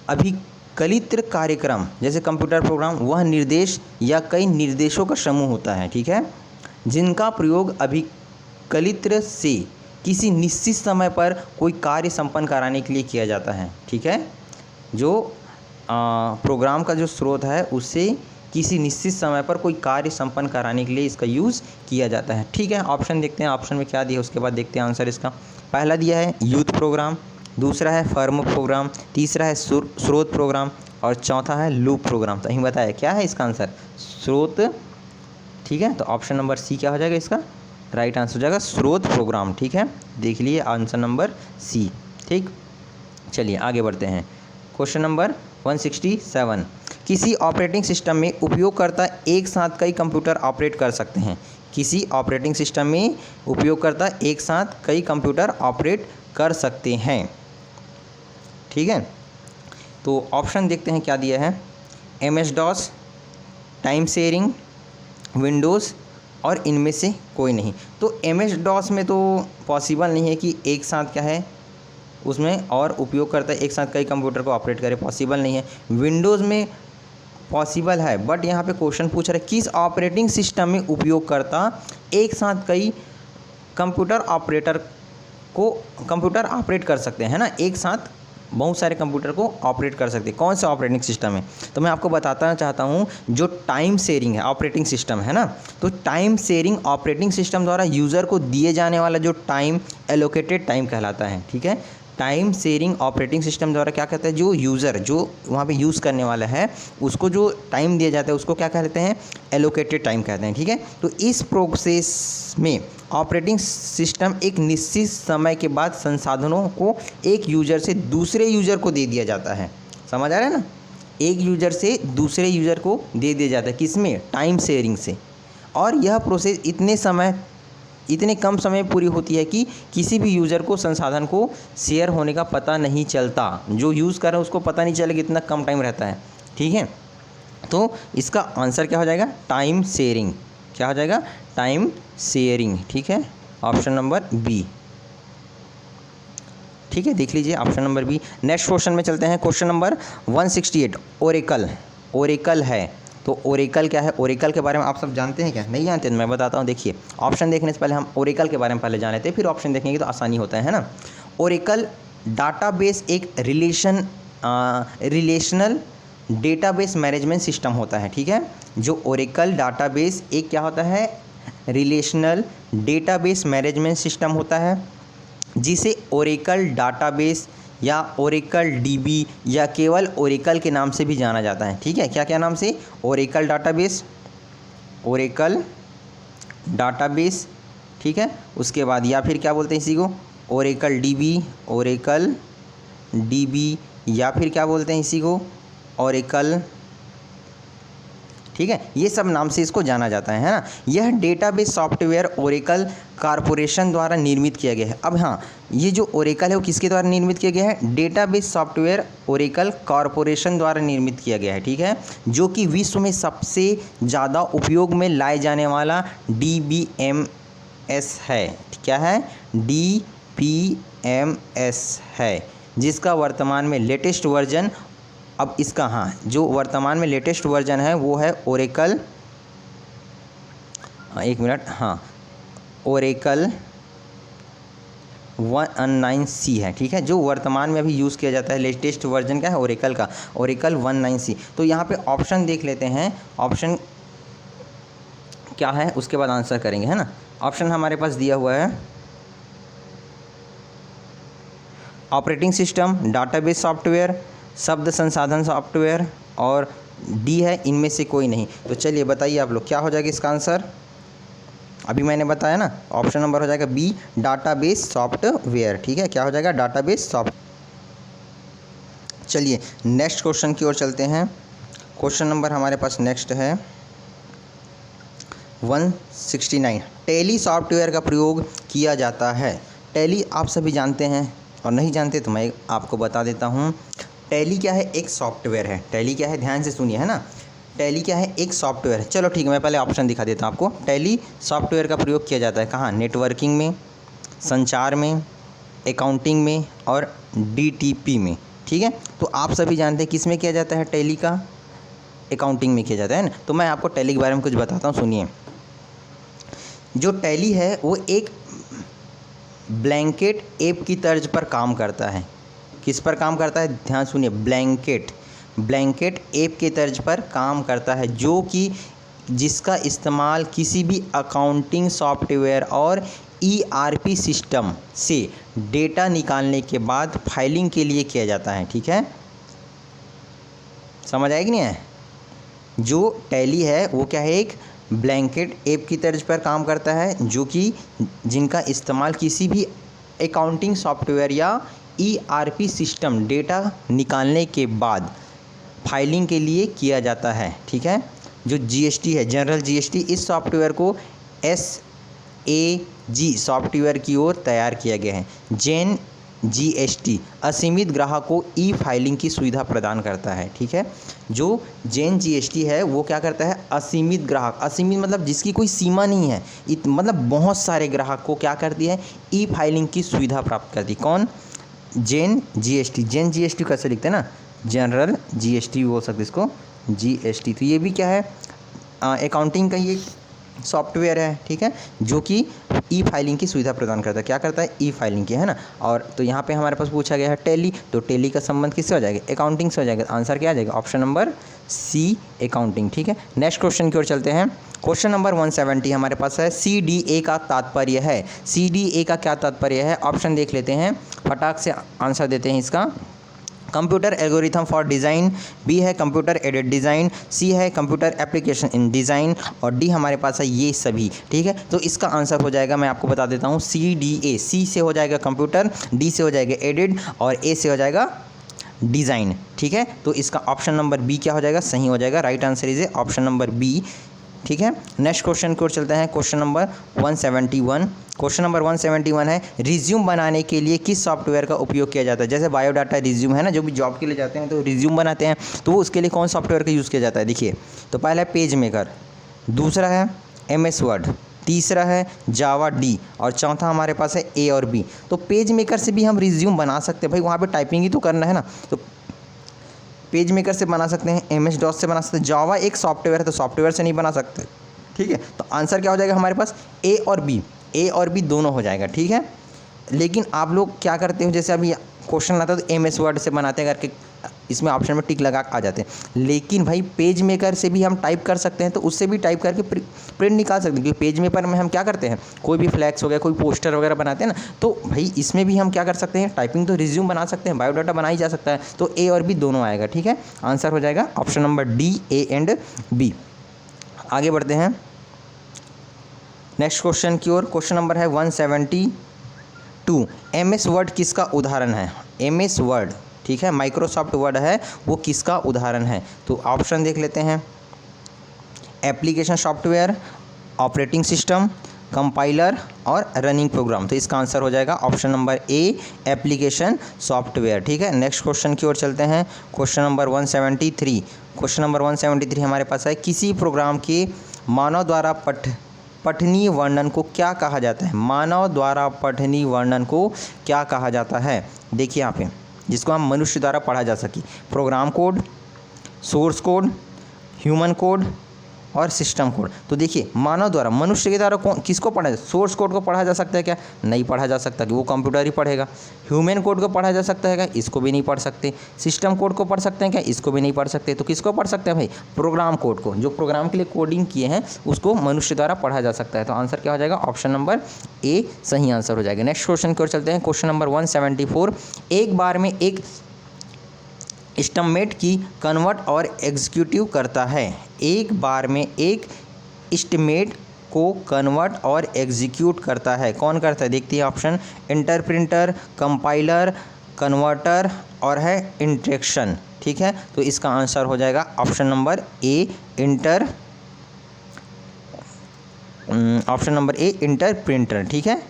अभिकलित कार्यक्रम जैसे कंप्यूटर प्रोग्राम, वह निर्देश या कई निर्देशों का समूह होता है। ठीक है, जिनका प्रयोग अभिकलित से किसी निश्चित समय पर कोई कार्य संपन्न कराने के लिए किया जाता है। ठीक है, जो प्रोग्राम का जो स्रोत है उससे किसी निश्चित समय पर कोई कार्य संपन्न कराने के लिए इसका यूज़ किया जाता है। ठीक है, ऑप्शन देखते हैं, ऑप्शन में क्या दिया उसके बाद देखते हैं आंसर इसका। पहला दिया है यूथ प्रोग्राम, दूसरा है फर्म प्रोग्राम, तीसरा है स्रोत प्रोग्राम और चौथा है लूप प्रोग्राम। तो अहीं बताया क्या है इसका आंसर, स्रोत। ठीक है, तो ऑप्शन नंबर सी क्या हो जाएगा इसका, राइट आंसर हो जाएगा स्रोत प्रोग्राम। ठीक है, देख लिए आंसर नंबर सी। ठीक, चलिए आगे बढ़ते हैं। क्वेश्चन नंबर 167, किसी ऑपरेटिंग सिस्टम में उपयोगकर्ता एक साथ कई कंप्यूटर ऑपरेट कर सकते हैं। किसी ऑपरेटिंग सिस्टम में उपयोगकर्ता एक साथ कई कंप्यूटर ऑपरेट कर सकते हैं। ठीक है, तो ऑप्शन देखते हैं क्या दिया है, MS-DOS, टाइम शेयरिंग, विंडोज़ और इनमें से कोई नहीं। तो MS-DOS में तो पॉसिबल नहीं है कि एक साथ क्या है उसमें और उपयोगकर्ता एक साथ कई कंप्यूटर को ऑपरेट करे, पॉसिबल नहीं है। विंडोज़ में पॉसिबल है, बट यहाँ पे क्वेश्चन पूछ रहा है किस ऑपरेटिंग सिस्टम में उपयोगकर्ता एक साथ कई कंप्यूटर ऑपरेट कर सकते हैं ना, एक साथ बहुत सारे कंप्यूटर को ऑपरेट कर सकते हैं। कौन सा ऑपरेटिंग सिस्टम है, तो मैं आपको बताना चाहता हूँ जो टाइम शेयरिंग है ऑपरेटिंग सिस्टम है ना, तो टाइम शेयरिंग ऑपरेटिंग सिस्टम द्वारा यूज़र को दिए जाने वाला जो टाइम एलोकेटेड टाइम कहलाता है। ठीक है, टाइम शेयरिंग ऑपरेटिंग सिस्टम द्वारा क्या कहता है, जो यूज़र जो वहाँ पे यूज़ करने वाला है उसको जो टाइम दिया जाता है उसको क्या कहते हैं, एलोकेटेड टाइम कहते हैं। ठीक है, तो इस प्रोसेस में ऑपरेटिंग सिस्टम एक निश्चित समय के बाद संसाधनों को एक यूज़र से दूसरे यूज़र को दे दिया जाता है। समझ आ रहा है ना, एक यूज़र से दूसरे यूज़र को दे दिया जाता है, किसमें, टाइम शेयरिंग से। और यह प्रोसेस इतने कम समय में पूरी होती है कि किसी भी यूज़र को संसाधन को शेयर होने का पता नहीं चलता, जो यूज़ कर रहा है उसको पता नहीं चलेगा, इतना कम टाइम रहता है। ठीक है, तो इसका आंसर क्या हो जाएगा, टाइम शेयरिंग। क्या हो जाएगा, टाइम शेयरिंग। ठीक है, ऑप्शन नंबर बी। ठीक है, देख लीजिए option number B. Next question में चलते हैं। क्वेश्चन नंबर 168, ओरेकल है। तो ओरेकल क्या है, ओरेकल के बारे में आप सब जानते हैं क्या, नहीं जानते तो मैं बताता हूँ। देखिए, ऑप्शन देखने से पहले हम ओरेकल के बारे में पहले जान लेते हैं, फिर ऑप्शन देखेंगे तो आसानी होता है ना। ओरेकल डाटाबेस एक रिलेशनल डेटाबेस मैनेजमेंट सिस्टम होता है। ठीक है, जो ओरेकल डाटाबेस एक क्या होता है, रिलेशनल डेटाबेस मैनेजमेंट सिस्टम होता है, जिसे ओरेकल डाटाबेस या ओरेकल डीबी या केवल ओरेकल के नाम से भी जाना जाता है। ठीक है, क्या क्या नाम से, ओरेकल डाटाबेस। ठीक है, उसके बाद या फिर क्या बोलते हैं इसी को, ओरेकल डीबी या फिर क्या बोलते हैं इसी को, ओरेकल। ठीक है, ये सब नाम से इसको जाना जाता है ना। यह डेटाबेस सॉफ्टवेयर ओरेकल कॉरपोरेशन द्वारा निर्मित किया गया है। अब हाँ, ये जो ओरेकल है वो किसके द्वारा निर्मित किया गया है, डेटाबेस सॉफ्टवेयर ओरेकल कॉरपोरेशन द्वारा निर्मित किया गया है। ठीक है, जो कि विश्व में सबसे ज़्यादा उपयोग में लाए जाने वाला DBMS है। क्या है, DBMS है, जिसका वर्तमान में लेटेस्ट वर्जन, अब इसका हाँ जो वर्तमान में लेटेस्ट वर्जन है वो है ओरेकल, एक मिनट, हाँ ओरेकल 19C है। ठीक है, जो वर्तमान में अभी यूज़ किया जाता है, लेटेस्ट वर्जन क्या है ओरेकल का, ओरेकल 19C। तो यहाँ पे ऑप्शन देख लेते हैं, ऑप्शन क्या है उसके बाद आंसर करेंगे, है ना। ऑप्शन हमारे पास दिया हुआ है ऑपरेटिंग सिस्टम, डाटाबेस सॉफ्टवेयर, शब्द संसाधन सॉफ्टवेयर और डी है इनमें से कोई नहीं। तो चलिए बताइए आप लोग क्या हो जाएगा इसका आंसर, अभी मैंने बताया ना, ऑप्शन नंबर हो जाएगा बी, डाटाबेस सॉफ्टवेयर। ठीक है, क्या हो जाएगा, डाटाबेस सॉफ्ट। चलिए नेक्स्ट क्वेश्चन की ओर चलते हैं। क्वेश्चन नंबर हमारे पास नेक्स्ट है 169, टैली सॉफ्टवेयर का प्रयोग किया जाता है। टैली आप सभी जानते हैं और नहीं जानते तो मैं आपको बता देता हूँ। टैली क्या है, एक सॉफ्टवेयर है। टैली क्या है, ध्यान से सुनिए, है ना। टैली क्या है, एक सॉफ्टवेयर है। चलो ठीक है, मैं पहले ऑप्शन दिखा देता हूँ आपको। टैली सॉफ्टवेयर का प्रयोग किया जाता है कहाँ, नेटवर्किंग में, संचार में, अकाउंटिंग में और डीटीपी में। ठीक है, तो आप सभी जानते हैं किस में किया जाता है टैली का, अकाउंटिंग में किया जाता है ना। तो मैं आपको टैली के बारे में कुछ बताता हूँ, सुनिए। जो टैली है वो एक ब्लैंकेट ऐप की तर्ज पर काम करता है। किस पर काम करता है, ध्यान सुनिए, ब्लैंकेट ऐप के तर्ज पर काम करता है, जो कि जिसका इस्तेमाल किसी भी अकाउंटिंग सॉफ्टवेयर और ईआरपी सिस्टम से डेटा निकालने के बाद फाइलिंग के लिए किया जाता है। ठीक है, समझ आएगी नहीं है। जो टैली है वो क्या है, एक ब्लैंकेट ऐप की तर्ज पर काम करता है, जो कि जिनका इस्तेमाल किसी भी अकाउंटिंग सॉफ्टवेयर या ईआरपी सिस्टम डेटा निकालने के बाद फाइलिंग के लिए किया जाता है। ठीक है, जो जीएसटी है, जनरल जीएसटी, इस सॉफ्टवेयर को एसएजी सॉफ्टवेयर की ओर तैयार किया गया है। जेन जीएसटी असीमित ग्राहक को ई फाइलिंग की सुविधा प्रदान करता है। ठीक है, जो जेन जीएसटी है वो क्या करता है, असीमित ग्राहक, असीमित मतलब जिसकी कोई सीमा नहीं है, मतलब बहुत सारे ग्राहक को क्या करती है, ई फाइलिंग की सुविधा प्राप्त करती। कौन, जेन जीएसटी। जेन जीएसटी कैसे लिखते हैं ना, जनरल जीएसटी बोल सकते इसको, जीएसटी। तो ये भी क्या है, अकाउंटिंग का ये सॉफ्टवेयर है। ठीक है, जो कि ई फाइलिंग की सुविधा प्रदान करता है। क्या करता है, ई फाइलिंग की, है ना। और तो यहाँ पे हमारे पास पूछा गया है टैली, तो टैली का संबंध किससे हो जाएगा, अकाउंटिंग से हो जाएगा। आंसर क्या आ जाएगा, ऑप्शन नंबर सी, अकाउंटिंग। ठीक है, नेक्स्ट क्वेश्चन की ओर चलते हैं। क्वेश्चन नंबर 170 हमारे पास है, CDA का तात्पर्य है। CDA का क्या तात्पर्य है, ऑप्शन देख लेते हैं, फटाक से आंसर देते हैं इसका। Computer algorithm for design, B है कंप्यूटर एडेड डिज़ाइन, सी है कंप्यूटर एप्लीकेशन इन डिज़ाइन और डी हमारे पास है ये सभी। ठीक है, तो इसका आंसर हो जाएगा, मैं आपको बता देता हूँ, CDA। सी से हो जाएगा कंप्यूटर, डी से हो जाएगा एडेड और ए से हो जाएगा डिज़ाइन। ठीक है, तो इसका ऑप्शन नंबर बी क्या हो जाएगा, सही हो जाएगा। Right answer is option number B. ठीक है, नेक्स्ट क्वेश्चन की ओर चलते हैं। Question number 171। क्वेश्चन नंबर 171 है, रिज्यूम बनाने के लिए किस सॉफ्टवेयर का उपयोग किया जाता है। जैसे बायोडाटा रिज्यूम है ना, जो भी जॉब के लिए जाते हैं तो रिज्यूम बनाते हैं, तो वो उसके लिए कौन सॉफ्टवेयर का यूज़ किया जाता है। देखिए, तो पहला है पेज मेकर, दूसरा है MS वर्ड, तीसरा है जावा डी और चौथा हमारे पास है ए और बी। तो पेज मेकर से भी हम रिज्यूम बना सकते हैं भाई, वहाँ पे टाइपिंग ही तो करना है ना, तो पेज मेकर से बना सकते हैं, MS DOS से बना सकते हैं। जावा एक सॉफ्टवेयर है तो सॉफ्टवेयर से नहीं बना सकते। ठीक है, तो आंसर क्या हो जाएगा हमारे पास, ए और बी दोनों हो जाएगा। ठीक है, लेकिन आप लोग क्या करते हो, जैसे अभी क्वेश्चन आता है तो MS वर्ड से बनाते हैं करके इसमें ऑप्शन में टिक लगा आ जाते हैं, लेकिन भाई पेज मेकर से भी हम टाइप कर सकते हैं, तो उससे भी टाइप करके प्रिंट निकाल सकते हैं। क्योंकि पेज मेकर में हम क्या करते हैं, कोई भी फ्लैक्स हो गया, कोई पोस्टर वगैरह बनाते हैं ना, तो भाई इसमें भी हम क्या कर सकते हैं, टाइपिंग तो रिज्यूम बना सकते हैं, बायोडाटा बना ही जा सकता है। तो ए और बी दोनों आएगा। ठीक है, आंसर हो जाएगा option number D, A and B. आगे बढ़ते हैं नेक्स्ट क्वेश्चन की ओर। क्वेश्चन नंबर है 172। MS वर्ड किसका उदाहरण है, MS वर्ड, ठीक है, माइक्रोसॉफ्ट वर्ड है, वो किसका उदाहरण है। तो ऑप्शन देख लेते हैं, application software, operating system, compiler और रनिंग प्रोग्राम। तो इसका आंसर हो जाएगा option number A, application software. ठीक है, नेक्स्ट क्वेश्चन की ओर चलते हैं। Question number 173। क्वेश्चन नंबर 173 हमारे पास है, किसी प्रोग्राम के मानव द्वारा पठनीय वर्णन को क्या कहा जाता है। मानव द्वारा पठनीय वर्णन को क्या कहा जाता है, देखिए यहाँ पे, जिसको हम मनुष्य द्वारा पढ़ा जा सके। Program code, source code, human code और सिस्टम कोड। तो देखिए, मानव द्वारा, मनुष्य के द्वारा कौन किसको पढ़ा जाए, सोर्स कोड को पढ़ा जा सकता है क्या, नहीं पढ़ा जा सकता, कि वो कंप्यूटर ही पढ़ेगा। ह्यूमन कोड को पढ़ा जा सकता है क्या, इसको भी नहीं पढ़ सकते। सिस्टम कोड को पढ़ सकते हैं क्या, इसको भी नहीं पढ़ सकते। तो किसको पढ़ सकते हैं भाई, प्रोग्राम कोड को, जो प्रोग्राम के लिए कोडिंग किए हैं उसको मनुष्य द्वारा पढ़ा जा सकता है। तो आंसर क्या हो जाएगा, ऑप्शन नंबर ए सही आंसर हो जाएगा। नेक्स्ट क्वेश्चन की ओर चलते हैं। Question number 174। एक बार में एक एस्टिमेट की कन्वर्ट और एग्जीक्यूटिव करता है। एक बार में एक एस्टिमेट को कन्वर्ट और एग्जीक्यूट करता है, कौन करता है, देखते हैं ऑप्शन, इंटरप्रेटर, कंपाइलर, कन्वर्टर और है इंटरेक्शन। ठीक है, तो इसका आंसर हो जाएगा option number A, option number A, interpreter. ठीक है,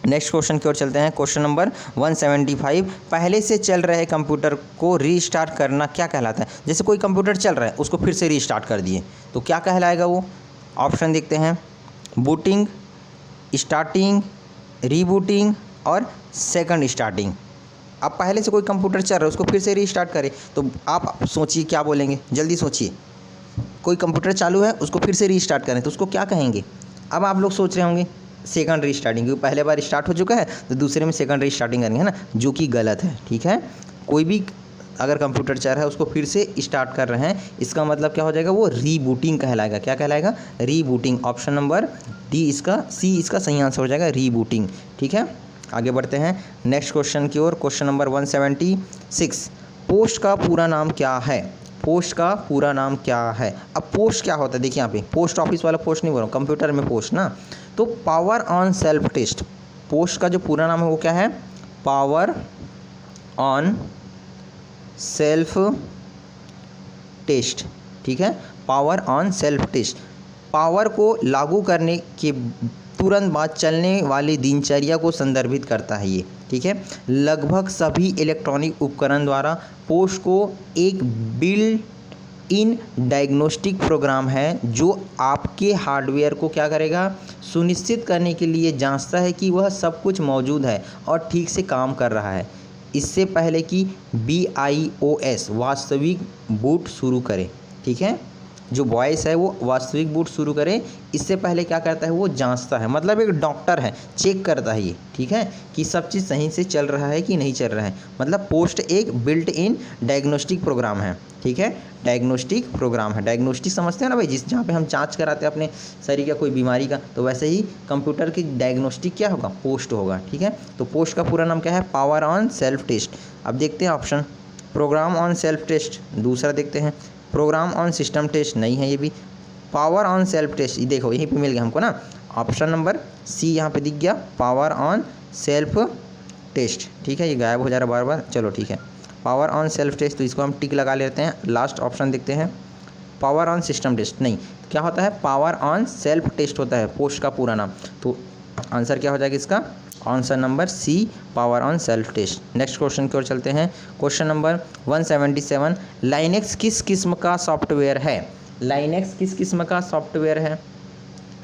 नेक्स्ट क्वेश्चन की ओर चलते हैं। क्वेश्चन नंबर 175, पहले से चल रहे कंप्यूटर को रीस्टार्ट करना क्या कहलाता है? जैसे कोई कंप्यूटर चल रहा है उसको फिर से रीस्टार्ट कर दिए तो क्या कहलाएगा वो? ऑप्शन देखते हैं, बूटिंग, स्टार्टिंग, रीबूटिंग और सेकंड स्टार्टिंग। अब पहले से कोई कंप्यूटर चल रहा है उसको फिर से रीस्टार्ट करें तो आप सोचिए क्या बोलेंगे, जल्दी सोचिए। कोई कंप्यूटर चालू है उसको फिर से रीस्टार्ट करें तो उसको क्या कहेंगे? अब आप लोग सोच रहे होंगे सेकंड रीस्टार्टिंग, क्योंकि पहले बार स्टार्ट हो चुका है तो दूसरे में सेकंड रीस्टार्टिंग करेंगे, है ना, जो कि गलत है। ठीक है, कोई भी अगर कंप्यूटर चल रहा है उसको फिर से स्टार्ट कर रहे हैं, इसका मतलब क्या हो जाएगा? वो रीबूटिंग कहलाएगा। क्या कहलाएगा? रीबूटिंग। ऑप्शन नंबर डी इसका, सी इसका सही आंसर हो जाएगा, रीबूटिंग। ठीक है, आगे बढ़ते हैं नेक्स्ट क्वेश्चन की ओर। क्वेश्चन नंबर 176, पोस्ट का पूरा नाम क्या है? पोस्ट का पूरा नाम क्या है? अब पोस्ट क्या होता है देखिए, यहाँ पे पोस्ट ऑफिस वाला पोस्ट नहीं बोल रहा हूँ, कंप्यूटर में पोस्ट ना, तो power on self test. Post का जो पूरा नाम है वो क्या है? Power on self test. ठीक है, power on self test power को लागू करने के तुरंत बाद चलने वाली दिनचर्या को संदर्भित करता है ये। ठीक है, लगभग सभी इलेक्ट्रॉनिक उपकरण द्वारा पोस्ट को एक बिल्ट इन डायग्नोस्टिक प्रोग्राम है जो आपके हार्डवेयर को क्या करेगा? सुनिश्चित करने के लिए जांचता है कि वह सब कुछ मौजूद है और ठीक से काम कर रहा है, इससे पहले कि BIOS वास्तविक बूट शुरू करे। ठीक है, जो वॉइस है वो वास्तविक बूट शुरू करे, इससे पहले क्या करता है? वो जांचता है, मतलब एक डॉक्टर है, चेक करता है ये। ठीक है, कि सब चीज़ सही से चल रहा है कि नहीं चल रहा है, मतलब पोस्ट एक बिल्ट इन डायग्नोस्टिक प्रोग्राम है। ठीक है, डायग्नोस्टिक प्रोग्राम है। डायग्नोस्टिक समझते हैं ना भाई, जहाँ पे हम जांच कराते हैं अपने शरीर का कोई बीमारी का, तो वैसे ही कंप्यूटर की डायग्नोस्टिक क्या होगा? पोस्ट होगा। ठीक है, तो पोस्ट का पूरा नाम क्या है? Power on self test. अब देखते हैं option, program on self test दूसरा देखते हैं, प्रोग्राम ऑन सिस्टम टेस्ट नहीं है ये भी, पावर ऑन सेल्फ टेस्ट ये देखो यहीं पे मिल गया हमको ना, ऑप्शन नंबर सी यहाँ पे दिख गया, पावर ऑन सेल्फ टेस्ट। ठीक है, ये गायब हो जा रहा है बार बार, चलो ठीक है, पावर ऑन सेल्फ टेस्ट, तो इसको हम टिक लगा लेते हैं। लास्ट ऑप्शन देखते हैं, पावर ऑन सिस्टम टेस्ट नहीं, क्या होता है? पावर ऑन सेल्फ टेस्ट होता है पोस्ट का पूरा नाम, तो आंसर क्या हो जाएगा इसका? Answer number C, power on self test. Next question की ओर चलते हैं। क्वेश्चन नंबर 177, लाइनेक्स किस किस्म का सॉफ्टवेयर है? लाइनेक्स किस किस्म का सॉफ्टवेयर है?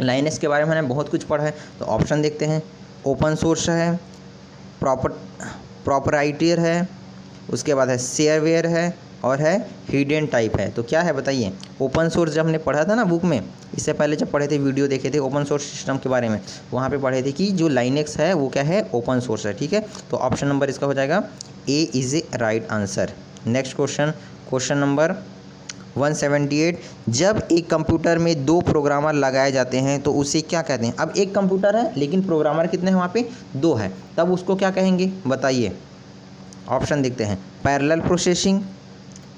लाइनेक्स के बारे में मैंने बहुत कुछ पढ़ा है, तो ऑप्शन देखते हैं, ओपन सोर्स है, प्रॉपराइटर है, उसके बाद है शेयरवेयर है और है हिडन टाइप है। तो क्या है बताइए? ओपन सोर्स जब हमने पढ़ा था ना बुक में, इससे पहले जब पढ़े थे, वीडियो देखे थे ओपन सोर्स सिस्टम के बारे में, वहाँ पे पढ़े थे कि जो लाइनेक्स है वो क्या है? ओपन सोर्स है। ठीक है, तो ऑप्शन नंबर इसका हो जाएगा A is a right answer. Next question, question number 178, जब एक कंप्यूटर में दो प्रोग्रामर लगाए जाते हैं तो उसे क्या कहते हैं? अब एक कंप्यूटर है लेकिन प्रोग्रामर कितने हैं वहाँ पे? दो है, तब उसको क्या कहेंगे बताइए? ऑप्शन देखते हैं, parallel processing,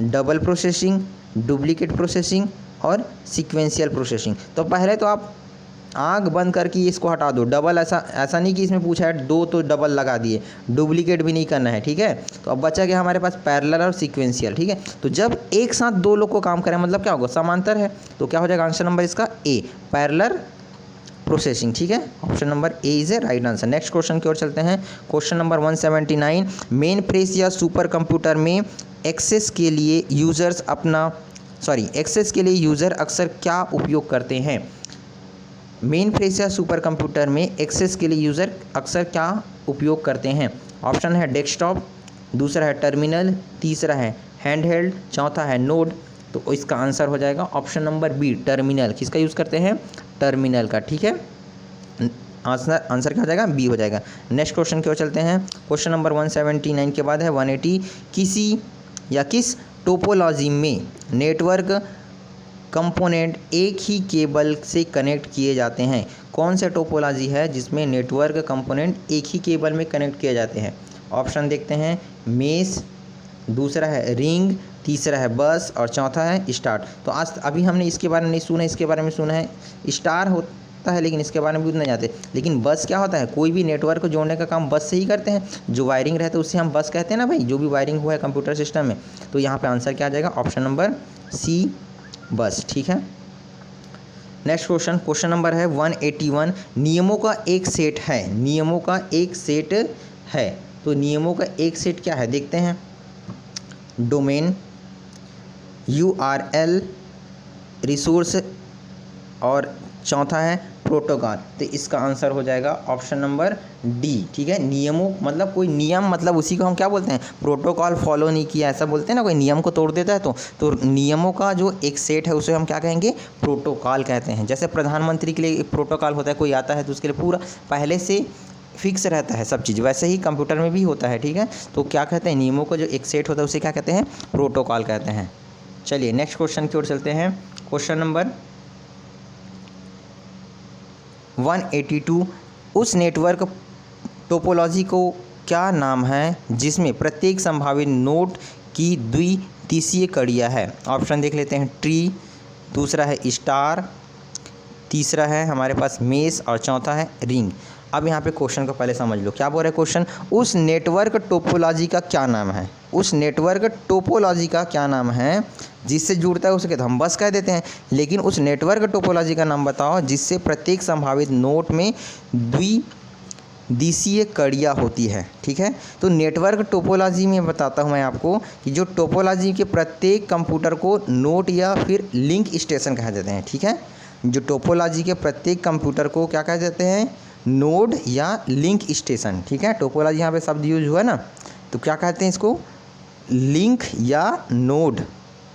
double processing, duplicate processing और सीक्वेंशियल प्रोसेसिंग। तो पहले तो आप आंख बंद करके इसको हटा दो, डबल ऐसा नहीं कि इसमें पूछा है दो तो डबल लगा दिए, डुप्लीकेट भी नहीं करना है। ठीक है, तो अब बचा गया हमारे पास पैरेलल और सीक्वेंशियल। ठीक है, तो जब एक साथ दो लोग को काम करें मतलब क्या होगा? समांतर है, तो क्या हो जाएगा आंसर नंबर इसका ए, पैरेलल प्रोसेसिंग। ठीक है, option number A is a right answer. Next question की ओर चलते हैं। क्वेश्चन नंबर 179, मेन फ्रेस या सुपर कंप्यूटर में एक्सेस के लिए यूज़र अक्सर क्या उपयोग करते हैं? मेन फ्रेस या सुपर कंप्यूटर में एक्सेस के लिए यूज़र अक्सर क्या उपयोग करते हैं? ऑप्शन है डेस्कटॉप, दूसरा है टर्मिनल, तीसरा है हैंडहेल्ड, चौथा है नोड। तो इसका आंसर हो जाएगा ऑप्शन नंबर बी, टर्मिनल। किसका यूज़ करते हैं? टर्मिनल का। ठीक है, आंसर क्या हो जाएगा? बी हो जाएगा। नेक्स्ट क्वेश्चन की ओर चलते हैं। क्वेश्चन नंबर 179 के बाद है 180, किस टोपोलॉजी में नेटवर्क कंपोनेंट एक ही केबल से कनेक्ट किए जाते हैं? कौन सा टोपोलॉजी है जिसमें नेटवर्क कंपोनेंट एक ही केबल में कनेक्ट किए जाते हैं? ऑप्शन देखते हैं, मेश, दूसरा है रिंग, तीसरा है बस और चौथा है स्टार। तो आज अभी हमने इसके बारे में नहीं सुना, इसके बारे में सुना है, स्टार होता है लेकिन इसके बारे में भी उतना जाते। लेकिन बस क्या होता है? कोई भी नेटवर्क को जोड़ने का काम बस से ही करते हैं, जो वायरिंग रहता है उससे हम बस कहते हैं ना भाई, जो भी वायरिंग हुआ है कंप्यूटर सिस्टम में। तो यहाँ पे आंसर क्या आ जाएगा? ऑप्शन नंबर सी, बस। ठीक है, नेक्स्ट क्वेश्चन, क्वेश्चन नंबर है 181। नियमों का एक सेट है, नियमों का एक सेट है। तो नियमों का एक सेट क्या है देखते हैं। डोमेन, URL, रिसोर्स और चौथा है प्रोटोकॉल। तो इसका आंसर हो जाएगा ऑप्शन नंबर डी। ठीक है, नियमों मतलब कोई नियम, मतलब उसी को हम क्या बोलते हैं, प्रोटोकॉल फॉलो नहीं किया ऐसा बोलते हैं ना, कोई नियम को तोड़ देता है तो नियमों का जो एक सेट है उसे हम क्या कहेंगे, प्रोटोकॉल कहते हैं। जैसे प्रधानमंत्री के लिए एक प्रोटोकॉल होता है, कोई आता है तो उसके लिए पूरा पहले से फिक्स रहता है सब चीज़, वैसे ही कंप्यूटर में भी होता है। ठीक है, तो क्या कहते हैं, नियमों का जो एक सेट होता है उसे क्या कहते हैं, प्रोटोकॉल कहते हैं। चलिए नेक्स्ट क्वेश्चन की ओर चलते हैं। Question number 182। उस नेटवर्क टोपोलॉजी को क्या नाम है जिसमें प्रत्येक संभावित नोड की द्विदिशीय कड़ियाँ है। ऑप्शन देख लेते हैं, ट्री, दूसरा है स्टार, तीसरा है हमारे पास मेस और चौथा है रिंग। अब यहाँ पे क्वेश्चन को पहले समझ लो, क्या बोल रहा है क्वेश्चन, उस नेटवर्क टोपोलॉजी का क्या नाम है, उस नेटवर्क टोपोलॉजी का क्या नाम है जिससे जुड़ता है उसे कहते हैं, हम बस कह देते हैं, लेकिन उस नेटवर्क टोपोलॉजी का नाम बताओ जिससे प्रत्येक संभावित नोड में द्विदिशीय कड़ियाँ होती है। ठीक है, तो नेटवर्क टोपोलॉजी में बताता हूँ मैं आपको कि जो टोपोलॉजी के प्रत्येक कंप्यूटर को नोड या फिर लिंक स्टेशन कहा जाते हैं। ठीक है, जो टोपोलॉजी के प्रत्येक कंप्यूटर को क्या कह देते हैं, नोड या लिंक स्टेशन। ठीक है, टोपोलॉजी यहाँ पे शब्द यूज हुआ ना, तो क्या कहते हैं इसको, लिंक या नोड।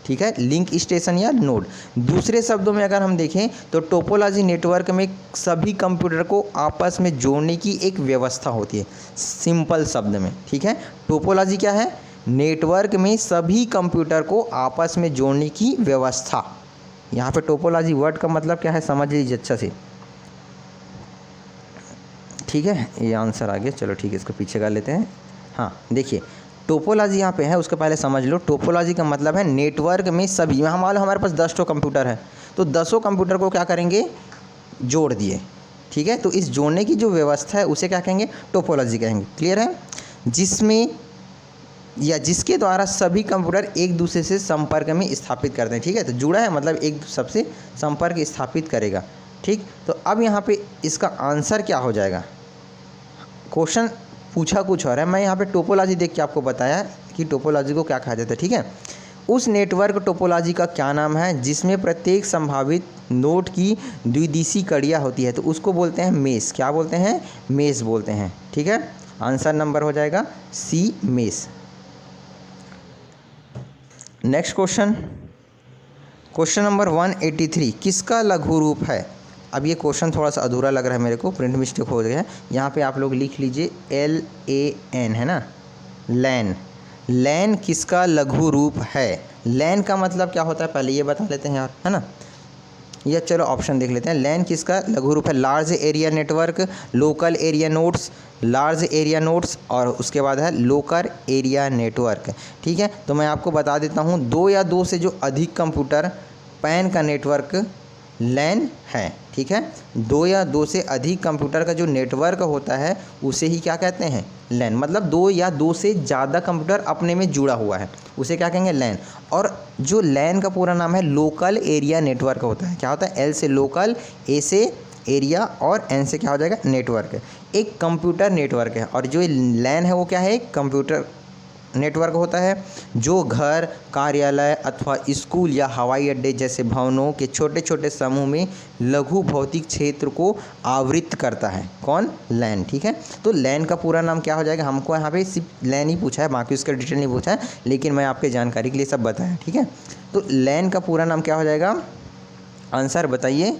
ठीक है, लिंक स्टेशन या नोड। दूसरे शब्दों में अगर हम देखें तो टोपोलॉजी नेटवर्क में सभी कंप्यूटर को आपस में जोड़ने की एक व्यवस्था होती है, सिंपल शब्द में। ठीक है, टोपोलॉजी क्या है, नेटवर्क में सभी कंप्यूटर को आपस में जोड़ने की व्यवस्था। यहाँ पे टोपोलॉजी वर्ड का मतलब क्या है समझ लीजिए अच्छा से। ठीक है, ये आंसर आ गया, चलो ठीक है, इसको पीछे कर लेते हैं। हाँ देखिए, टोपोलॉजी यहाँ पे है, उसके पहले समझ लो। टोपोलॉजी का मतलब है नेटवर्क में सभी, यहाँ मान लो हमारे पास 10 कंप्यूटर है, तो 10 कंप्यूटर को क्या करेंगे, जोड़ दिए। ठीक है, तो इस जोड़ने की जो व्यवस्था है उसे क्या कहेंगे, टोपोलॉजी कहेंगे। क्लियर है, जिसमें या जिसके द्वारा सभी कंप्यूटर एक दूसरे से संपर्क में स्थापित करते हैं। ठीक है, तो जुड़ा है मतलब एक सबसे संपर्क स्थापित करेगा। ठीक, तो अब यहाँ पे इसका आंसर क्या हो जाएगा, क्वेश्चन पूछा कुछ और है, मैं यहाँ पे टोपोलॉजी देख के आपको बताया कि टोपोलॉजी को क्या कहा जाता है। ठीक है, उस नेटवर्क टोपोलॉजी का क्या नाम है जिसमें प्रत्येक संभावित नोड की द्विदिशीय कड़ियाँ होती है, तो उसको बोलते हैं मेस। क्या बोलते हैं, मेस बोलते हैं। ठीक है, आंसर नंबर हो जाएगा C, mess. Next question, question number 183, किसका लघु रूप है। अब ये क्वेश्चन थोड़ा सा अधूरा लग रहा है मेरे को, प्रिंट मिस्टेक हो गया है। यहाँ पे आप लोग लिख लीजिए LAN, है ना, लैन। लैन किसका लघु रूप है। लैन का मतलब क्या होता है पहले ये बता लेते हैं यार, है ना। या चलो ऑप्शन देख लेते हैं, लैन किसका लघु रूप है, large area network, local area nodes, large area nodes और उसके बाद है लोकल एरिया नेटवर्क। ठीक है, तो मैं आपको बता देता हूँ, 2 या 2 से जो अधिक कंप्यूटर पैन का नेटवर्क लैन है। ठीक है, 2 या 2 से अधिक कंप्यूटर का जो नेटवर्क होता है उसे ही क्या कहते हैं, लैन। मतलब 2 या 2 से ज़्यादा कंप्यूटर अपने में जुड़ा हुआ है उसे क्या कहेंगे, लैन। और जो लैन का पूरा नाम है लोकल एरिया नेटवर्क होता है। क्या होता है, L से लोकल, A से एरिया और N से क्या हो जाएगा, नेटवर्क। एक कंप्यूटर नेटवर्क है, और जो लैन है वो क्या है, एक कंप्यूटर नेटवर्क होता है जो घर, कार्यालय अथवा स्कूल या हवाई अड्डे जैसे भवनों के छोटे छोटे समूह में लघु भौतिक क्षेत्र को आवृत करता है। कौन, लैन। ठीक है, तो लैन का पूरा नाम क्या हो जाएगा, हमको यहाँ पे सिर्फ लैन ही पूछा है, बाकी उसका डिटेल नहीं पूछा है, लेकिन मैं आपके जानकारी के लिए सब बताया। ठीक है, तो लैन का पूरा नाम क्या हो जाएगा, आंसर बताइए।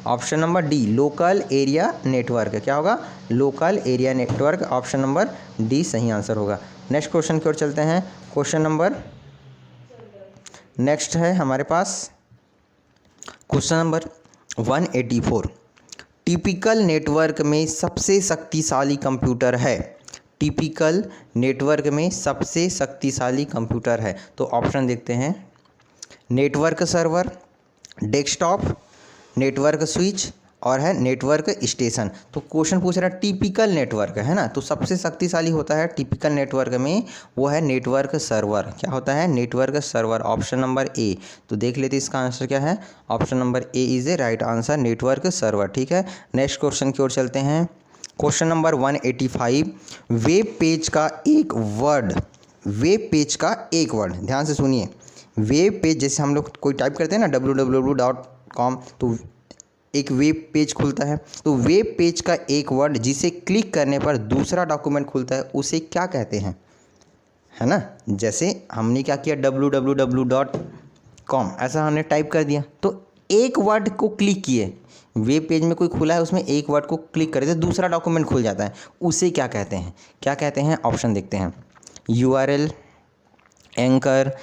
Option number D, local area network. क्या होगा, local area network. Option number D सही आंसर होगा। नेक्स्ट क्वेश्चन की ओर चलते हैं। क्वेश्चन नंबर नेक्स्ट है हमारे पास क्वेश्चन नंबर 184। टिपिकल नेटवर्क में सबसे शक्तिशाली कंप्यूटर है। टिपिकल नेटवर्क में सबसे शक्तिशाली कंप्यूटर है, तो ऑप्शन देखते हैं, network server, desktop, network switch और है नेटवर्क स्टेशन। तो क्वेश्चन पूछ रहा है टिपिकल नेटवर्क है ना, तो सबसे शक्तिशाली होता है टिपिकल नेटवर्क में वो है नेटवर्क सर्वर। क्या होता है? Network server. Option number A. तो देख लेते इसका आंसर क्या है। Option number A is a right answer, network server. ठीक है, नेक्स्ट क्वेश्चन की ओर चलते हैं। क्वेश्चन नंबर 185, वेब पेज का एक वर्ड, वेब पेज का एक वर्ड, ध्यान से सुनिए। वेब पेज जैसे हम लोग कोई टाइप करते हैं ना www.com, तो एक वेब पेज खुलता है। तो वेब पेज का एक वर्ड जिसे क्लिक करने पर दूसरा डॉक्यूमेंट खुलता है, उसे क्या कहते हैं? है ना, जैसे हमने क्या किया www.com ऐसा हमने टाइप कर दिया, तो एक वर्ड को क्लिक किए, वेब पेज में कोई खुला है उसमें एक वर्ड को क्लिक करे तो दूसरा डॉक्यूमेंट खुल जाता है, उसे क्या कहते हैं? क्या कहते हैं? ऑप्शन देखते हैं। URL, एंकर,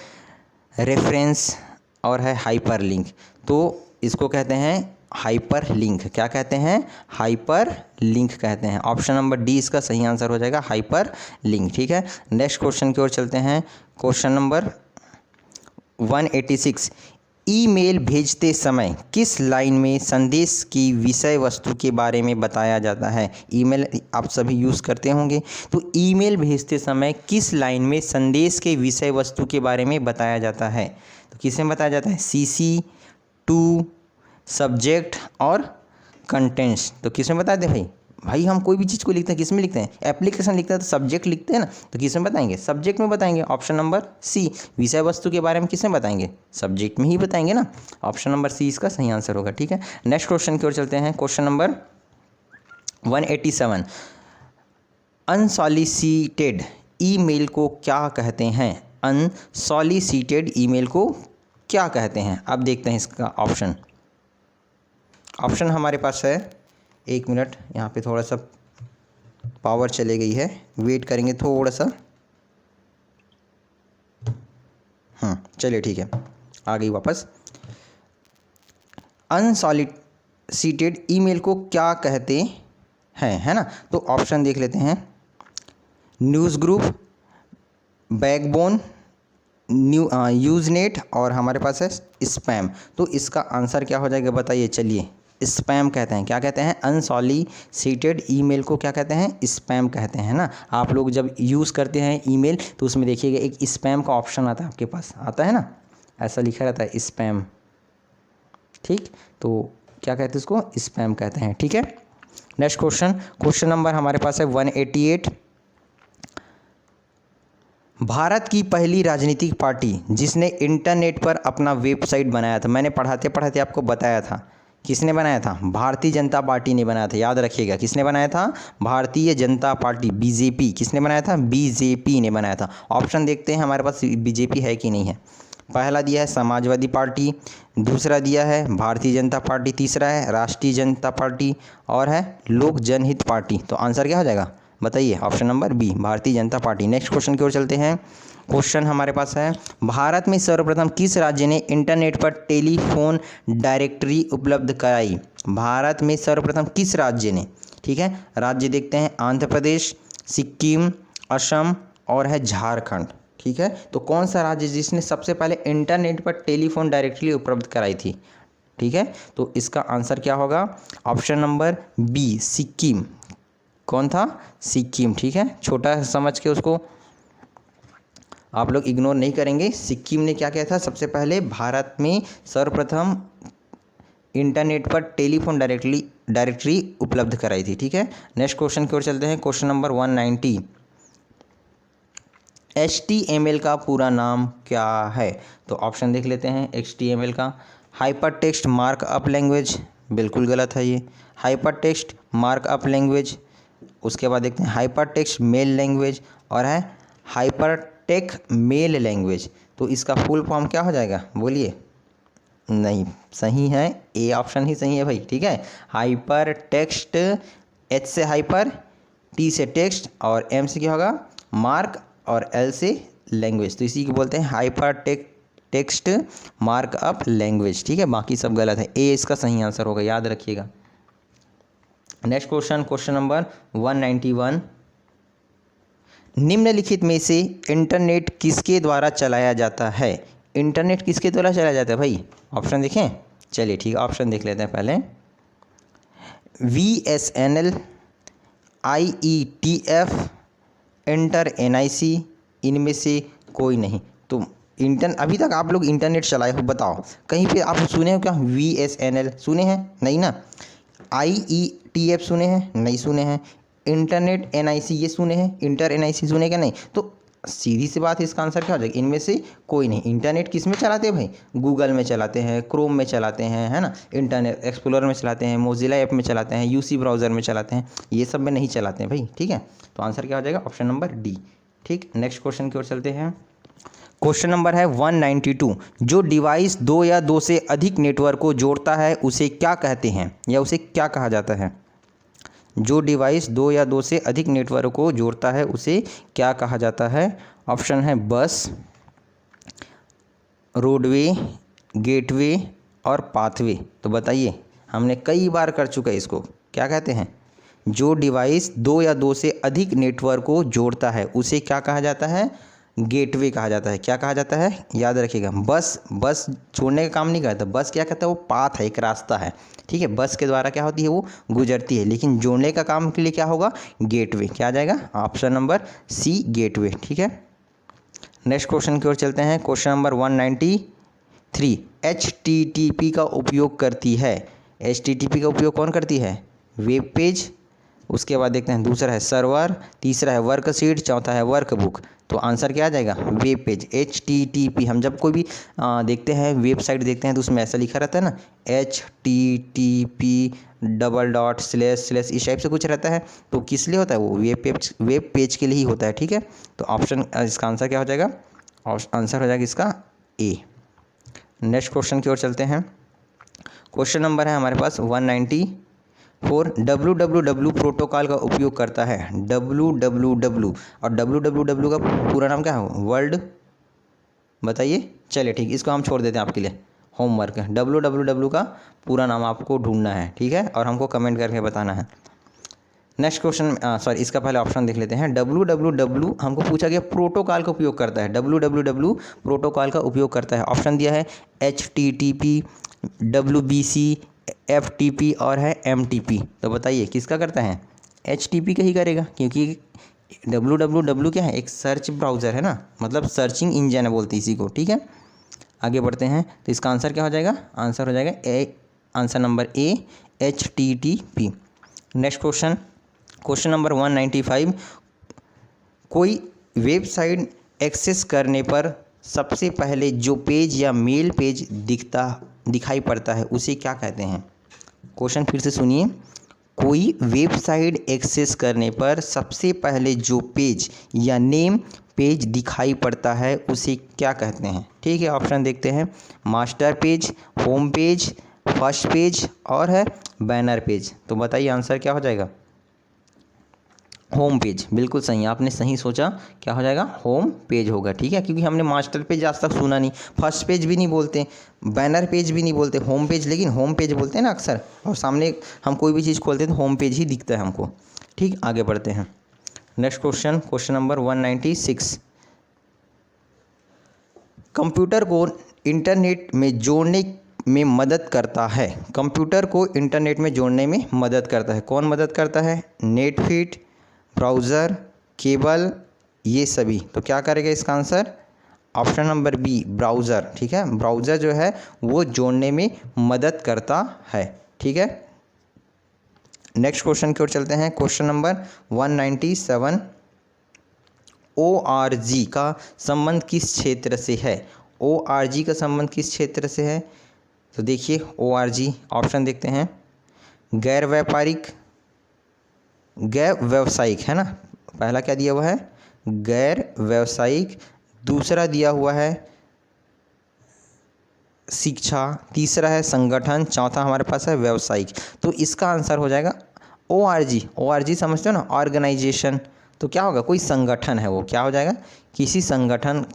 रेफरेंस और है हाइपर लिंक। तो इसको कहते हैं हाइपर लिंक। क्या कहते हैं? हाइपर लिंक कहते हैं। ऑप्शन नंबर डी इसका सही आंसर हो जाएगा, हाइपर लिंक। ठीक है, नेक्स्ट क्वेश्चन की ओर चलते हैं। क्वेश्चन नंबर 186, ईमेल भेजते समय किस लाइन में संदेश की विषय वस्तु के बारे में बताया जाता है? ईमेल आप सभी यूज़ करते होंगे, तो ईमेल भेजते समय किस लाइन में संदेश के विषय वस्तु के बारे में बताया जाता है? तो किसमें बताया जाता है? CC, टू, सब्जेक्ट और कंटेंट्स। तो किसमें बता दें भाई? भाई हम कोई भी चीज़ को लिखते हैं किस में लिखते हैं? एप्लीकेशन लिखते हैं तो सब्जेक्ट लिखते हैं ना, तो किस में बताएंगे? सब्जेक्ट में बताएंगे। Option number C. विषय वस्तु के बारे में किस में बताएंगे? सब्जेक्ट में ही बताएंगे ना। ऑप्शन नंबर सी इसका सही आंसर होगा। ठीक है, नेक्स्ट क्वेश्चन की ओर चलते हैं। क्वेश्चन नंबर 187, अनसॉलिसिटेड ईमेल को क्या कहते हैं? अनसॉलिसिटेड ईमेल को क्या कहते हैं? अब देखते हैं इसका ऑप्शन। ऑप्शन हमारे पास है, एक मिनट, यहाँ पे थोड़ा सा पावर चले गई है, वेट करेंगे थोड़ा सा। चलिए ठीक है, आ गई वापस। अनसॉलिसिटेड ईमेल को क्या कहते हैं, है ना। तो ऑप्शन देख लेते हैं। न्यूज़ ग्रुप, बैकबोन, यूजनेट और हमारे पास है स्पैम। तो इसका आंसर क्या हो जाएगा बताइए? चलिए, स्पैम कहते हैं। क्या कहते हैं? अनसॉलिसिटेड ईमेल को क्या कहते हैं? स्पैम कहते हैं ना। आप लोग जब यूज़ करते हैं ईमेल तो उसमें देखिएगा एक स्पैम का ऑप्शन आता है, आपके पास आता है ना, ऐसा लिखा रहता है स्पैम। ठीक, तो क्या कहते हैं उसको? स्पैम कहते हैं। ठीक है, नेक्स्ट क्वेश्चन। क्वेश्चन नंबर हमारे पास है 188, भारत की पहली राजनीतिक पार्टी जिसने इंटरनेट पर अपना वेबसाइट बनाया था, मैंने पढ़ाते पढ़ाते आपको बताया था, किसने बनाया था? भारतीय जनता पार्टी ने बनाया था। याद रखिएगा, किसने बनाया था? Bharatiya Janata party, BJP. किसने बनाया था? बीजेपी ने बनाया था। ऑप्शन देखते हैं हमारे पास बीजेपी है कि नहीं है। पहला दिया है समाजवादी पार्टी, दूसरा दिया है भारतीय जनता पार्टी, तीसरा है राष्ट्रीय जनता पार्टी और है लोक जनहित पार्टी। तो आंसर क्या हो जाएगा बताइए? Option number B, Bharatiya Janata party. Next question की ओर चलते हैं। क्वेश्चन हमारे पास है, भारत में सर्वप्रथम किस राज्य ने इंटरनेट पर टेलीफोन डायरेक्टरी उपलब्ध कराई? भारत में सर्वप्रथम किस राज्य ने? ठीक है, राज्य देखते हैं, आंध्र प्रदेश, सिक्किम, असम और है झारखंड। ठीक है, तो कौन सा राज्य जिसने सबसे पहले इंटरनेट पर टेलीफोन डायरेक्टरी उपलब्ध कराई थी? ठीक है, तो इसका आंसर क्या होगा? Option number B, Sikkim. कौन था? सिक्किम। ठीक है, छोटा समझ के उसको आप लोग इग्नोर नहीं करेंगे। सिक्किम ने क्या किया था? सबसे पहले भारत में सर्वप्रथम इंटरनेट पर टेलीफोन डायरेक्टरी उपलब्ध कराई थी। ठीक है, नेक्स्ट क्वेश्चन की ओर चलते हैं। क्वेश्चन नंबर 190, HTML का पूरा नाम क्या है? तो ऑप्शन देख लेते हैं। HTML का हाइपर टेक्स्ट मार्कअप लैंग्वेज, बिल्कुल गलत है ये। हाइपर टेक्स्ट मार्कअप लैंग्वेज, उसके बाद देखते हैं हाइपर टेक्स्ट मेल लैंग्वेज और है हाइपर टेक मेल लैंग्वेज। तो इसका फुल फॉर्म क्या हो जाएगा बोलिए? नहीं, सही है, ए ऑप्शन ही सही है भाई। ठीक है, हाइपर टेक्स्ट, H से हाइपर, T से टेक्स्ट और M से क्या होगा? मार्क और L से लैंग्वेज। तो इसी को बोलते हैं हाइपर टेक्स्ट मार्कअप लैंग्वेज। ठीक है, बाकी सब गलत है, ए इसका सही आंसर होगा, याद रखिएगा। नेक्स्ट क्वेश्चन, क्वेश्चन नंबर 191, निम्नलिखित में से इंटरनेट किसके द्वारा चलाया जाता है? इंटरनेट किसके द्वारा चलाया जाता है भाई? ऑप्शन देखें। चलिए ठीक है, ऑप्शन देख लेते हैं पहले। VSNL, IETF, इंटर NIC, इनमें से कोई नहीं। तो अभी तक आप लोग इंटरनेट चलाए हो, बताओ कहीं पे आप सुने हो क्या? VSNL सुने हैं? नहीं ना। IETF सुने हैं? नहीं सुने हैं। इंटरनेट NIC ये सुने हैं? इंटर NIC सुने क्या? नहीं। तो सीधी सी बात है, इसका आंसर क्या हो जाएगा? इनमें से कोई नहीं। इंटरनेट किस में चलाते हैं भाई? गूगल में चलाते हैं, क्रोम में चलाते हैं, है ना, इंटरनेट एक्सप्लोरर में चलाते हैं, मोजिला ऐप में चलाते हैं, UC ब्राउज़र में चलाते हैं, ये सब में नहीं चलाते हैं भाई। ठीक है, तो आंसर क्या हो जाएगा? Option number D. ठीक, नेक्स्ट क्वेश्चन की ओर चलते हैं। क्वेश्चन नंबर है 192। जो डिवाइस दो या दो से अधिक नेटवर्क को जोड़ता है उसे क्या कहते हैं, या उसे क्या कहा जाता है? जो डिवाइस दो या दो से अधिक नेटवर्क को जोड़ता है उसे क्या कहा जाता है? ऑप्शन है बस, रोडवे, गेटवे और पाथवे। तो बताइए, हमने कई बार कर चुका है इसको, क्या कहते हैं? जो डिवाइस दो या दो से अधिक नेटवर्क को जोड़ता है उसे क्या कहा जाता है? गेटवे कहा जाता है। क्या कहा जाता है? याद रखिएगा, बस छोड़ने का काम नहीं करता। बस क्या कहता है? वो पाथ है, एक रास्ता है। ठीक है, बस के द्वारा क्या होती है? वो गुजरती है। लेकिन जोड़ने का काम के लिए क्या होगा? गेटवे। क्या आ जाएगा? Option number C, gateway. ठीक है, नेक्स्ट क्वेश्चन की ओर चलते हैं। Question number 193। HTTP का उपयोग करती है। HTTP का उपयोग कौन करती है? Web page. उसके बाद देखते हैं, दूसरा है सर्वर, तीसरा है वर्कशीट, चौथा है वर्कबुक। तो आंसर क्या आ जाएगा? Web page. HTTP, हम जब कोई भी देखते हैं, वेबसाइट देखते हैं, तो उसमें ऐसा लिखा रहता है ना, HTTP:// इस टाइप से कुछ रहता है। तो किस लिए होता है? वो वेब पेज के लिए ही होता है। ठीक है, तो ऑप्शन, इसका आंसर क्या हो जाएगा? आंसर हो जाएगा इसका ए। नेक्स्ट क्वेश्चन की ओर चलते हैं। क्वेश्चन नंबर है हमारे पास 194। www प्रोटोकॉल का उपयोग करता है। www, और www का पूरा नाम क्या है? वर्ल्ड। बताइए। चलिए ठीक, इसको हम छोड़ देते हैं आपके लिए, होमवर्क है। www का पूरा नाम आपको ढूंढना है, ठीक है, और हमको कमेंट करके बताना है। नेक्स्ट क्वेश्चन, सॉरी, इसका पहले ऑप्शन देख लेते हैं। www हमको पूछा गया प्रोटोकॉल का उपयोग करता है। www प्रोटोकॉल का उपयोग करता है। ऑप्शन दिया है HTTP, WBC, FTP और है MTP। तो बताइए किसका करता है? HTTP का ही करेगा, क्योंकि www क्या है? एक सर्च ब्राउज़र है ना, मतलब सर्चिंग इंजन है बोलते इसी को। ठीक है, आगे बढ़ते हैं। तो इसका आंसर क्या हो जाएगा? आंसर हो जाएगा आंसर नंबर ए, HTTP। Next question, question number 195। कोई वेबसाइट एक्सेस करने पर सबसे पहले जो पेज या मेल पेज दिखाई पड़ता है उसे क्या कहते हैं? क्वेश्चन फिर से सुनिए। कोई वेबसाइट एक्सेस करने पर सबसे पहले जो पेज या नेम पेज दिखाई पड़ता है उसे क्या कहते हैं? ठीक है, ऑप्शन देखते हैं। Master page, home page, first page और है बैनर पेज। तो बताइए आंसर क्या हो जाएगा? Home page. बिल्कुल सही, आपने सही सोचा। क्या हो जाएगा? होम पेज होगा। ठीक है, क्योंकि हमने मास्टर पेज आज तक सुना नहीं, फर्स्ट पेज भी नहीं बोलते, बैनर पेज भी नहीं बोलते, होम पेज, लेकिन होम पेज बोलते हैं ना अक्सर। और सामने हम कोई भी चीज़ खोलते हैं तो होम पेज ही दिखता है हमको। ठीक, आगे बढ़ते हैं। Next question, question number 196। Computer को इंटरनेट में जोड़ने में मदद करता है। कंप्यूटर को इंटरनेट में जोड़ने में मदद करता है। कौन मदद करता है? नेटफिट, ब्राउज़र, केबल, ये सभी। तो क्या करेगा इसका answer? Option number B, browser. ठीक है, ब्राउज़र जो है वो जोड़ने में मदद करता है। ठीक है, नेक्स्ट क्वेश्चन की ओर चलते हैं। Question number 197। ORG का संबंध किस क्षेत्र से है? ORG का संबंध किस क्षेत्र से है? तो देखिए, ORG ऑप्शन देखते हैं। गैर व्यावसायिक है ना, पहला क्या दिया हुआ है? गैर व्यावसायिक। दूसरा दिया हुआ है शिक्षा, तीसरा है संगठन, चौथा हमारे पास है व्यावसायिक। तो इसका आंसर हो जाएगा ORG। ORG समझते हो ना, ऑर्गेनाइजेशन। तो क्या होगा? कोई संगठन है वो। क्या हो जाएगा? किसी संगठन,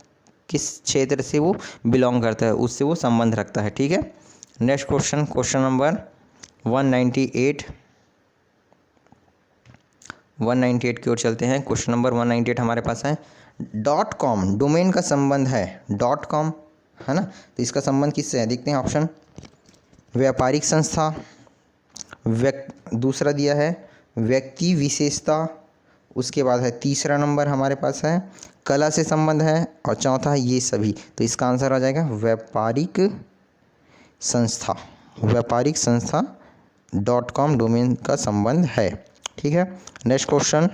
किस क्षेत्र से वो बिलोंग करता है उससे वो संबंध रखता है। ठीक है, नेक्स्ट क्वेश्चन, क्वेश्चन नंबर 198। 198 की ओर चलते हैं। क्वेश्चन नंबर 198 हमारे पास है .com डोमेन का संबंध है। .com है ना, तो इसका संबंध किससे है? देखते हैं ऑप्शन। व्यापारिक संस्था, दूसरा दिया है व्यक्ति विशेषता, उसके बाद है तीसरा नंबर हमारे पास है कला से संबंध है, और चौथा है ये सभी। तो इसका आंसर हो जाएगा व्यापारिक संस्था। व्यापारिक संस्था .com डोमेन का संबंध है। ठीक है, next question,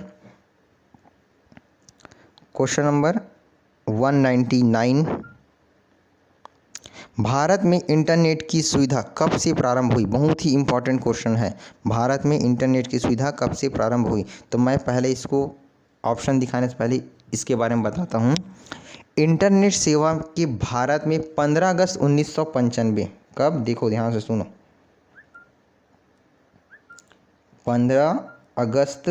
question number 199। Bharat में इंटरनेट की सुविधा कब से प्रारंभ हुई? बहुत ही इंपॉर्टेंट क्वेश्चन है। भारत में इंटरनेट की सुविधा कब से प्रारंभ हुई? तो मैं पहले इसको ऑप्शन दिखाने से पहले इसके बारे में बताता हूँ। इंटरनेट सेवा के भारत में 15 अगस्त 1995। कब? देखो ध्यान से सुनो, 15 अगस्त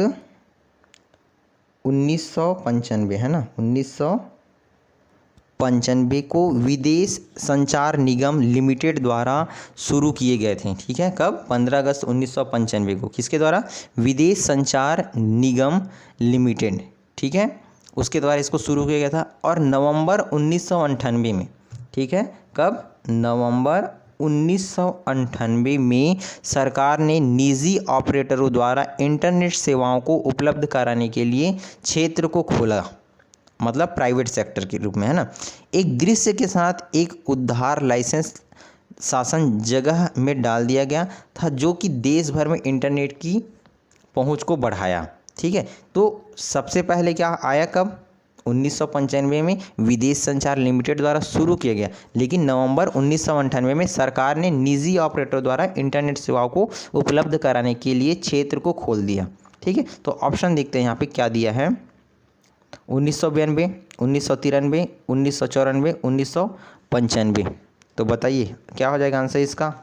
1995 है ना, 1995 को विदेश संचार निगम लिमिटेड द्वारा शुरू किए गए थे। ठीक है, कब? 15 अगस्त 1995 को। किसके द्वारा? विदेश संचार निगम लिमिटेड, ठीक है, उसके द्वारा इसको शुरू किया गया था। और नवंबर 1998 में, ठीक है, कब? नवंबर 1998 में सरकार ने निजी ऑपरेटरों द्वारा इंटरनेट सेवाओं को उपलब्ध कराने के लिए क्षेत्र को खोला, मतलब प्राइवेट सेक्टर के रूप में, है ना। एक दृश्य के साथ एक उधार लाइसेंस शासन जगह में डाल दिया गया था, जो कि देश भर में इंटरनेट की पहुंच को बढ़ाया। ठीक है, तो सबसे पहले क्या आया? कब? 1995 में विदेश संचार लिमिटेड द्वारा शुरू किया गया, लेकिन नवंबर 1998 में सरकार ने निजी ऑपरेटर द्वारा इंटरनेट सेवाओं को उपलब्ध कराने के लिए क्षेत्र को खोल दिया। ठीक है, तो ऑप्शन देखते हैं यहाँ पे क्या दिया है। 1992, 1993, 1994, 1995। तो बताइए क्या हो जाएगा आंसर इसका?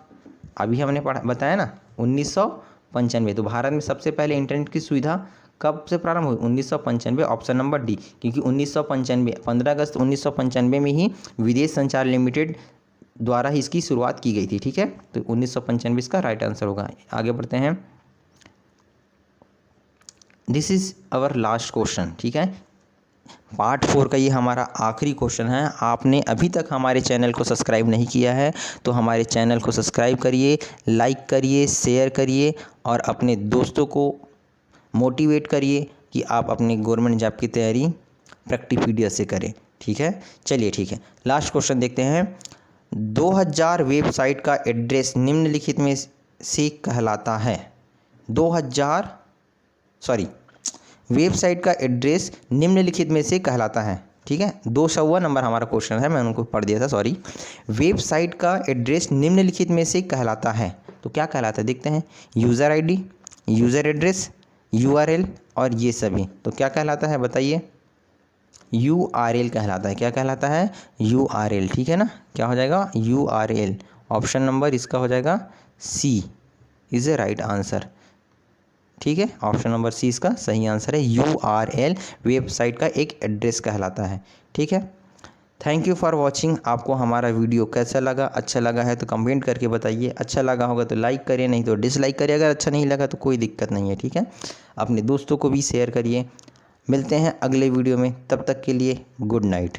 अभी हमने बताया ना 1995। तो भारत में सबसे पहले इंटरनेट की सुविधा कब से प्रारंभ हुई? 1995, ऑप्शन नंबर डी। क्योंकि 1995 15 अगस्त 1995 में ही विदेश संचार लिमिटेड द्वारा ही इसकी शुरुआत की गई थी। ठीक है, तो 1995 इसका राइट आंसर होगा। आगे बढ़ते हैं, this is our last question. ठीक है, पार्ट 4 का ये हमारा आखिरी क्वेश्चन है। आपने अभी तक हमारे चैनल को सब्सक्राइब नहीं किया है तो हमारे चैनल को सब्सक्राइब करिए, लाइक करिए, शेयर करिए और अपने दोस्तों को मोटिवेट करिए कि आप अपनी गवर्नमेंट जॉब की तैयारी प्रैक्टिपीडिया से करें। ठीक है, चलिए ठीक है, लास्ट क्वेश्चन देखते हैं। 2000 वेबसाइट का एड्रेस निम्नलिखित में से कहलाता है। वेबसाइट का एड्रेस निम्नलिखित में से कहलाता है। ठीक है, 200वां नंबर हमारा क्वेश्चन है, मैं उनको पढ़ दिया था, सॉरी। वेबसाइट का एड्रेस निम्नलिखित में से कहलाता है, तो क्या कहलाता है देखते हैं। User ID, user address, URL और ये सभी। तो क्या कहलाता है बताइए? URL कहलाता है। क्या कहलाता है? URL। ठीक है ना, क्या हो जाएगा? URL। ऑप्शन नंबर इसका हो जाएगा C is a right answer. ठीक है, ऑप्शन नंबर C इसका सही आंसर है। URL वेबसाइट का एक एड्रेस कहलाता है। ठीक है, थैंक यू फॉर वॉचिंग। आपको हमारा वीडियो कैसा लगा? अच्छा लगा है तो कमेंट करके बताइए, अच्छा लगा होगा तो लाइक करिए, नहीं तो डिसलाइक करिए। अगर अच्छा नहीं लगा तो कोई दिक्कत नहीं है। ठीक है, अपने दोस्तों को भी शेयर करिए। मिलते हैं अगले वीडियो में, तब तक के लिए गुड नाइट।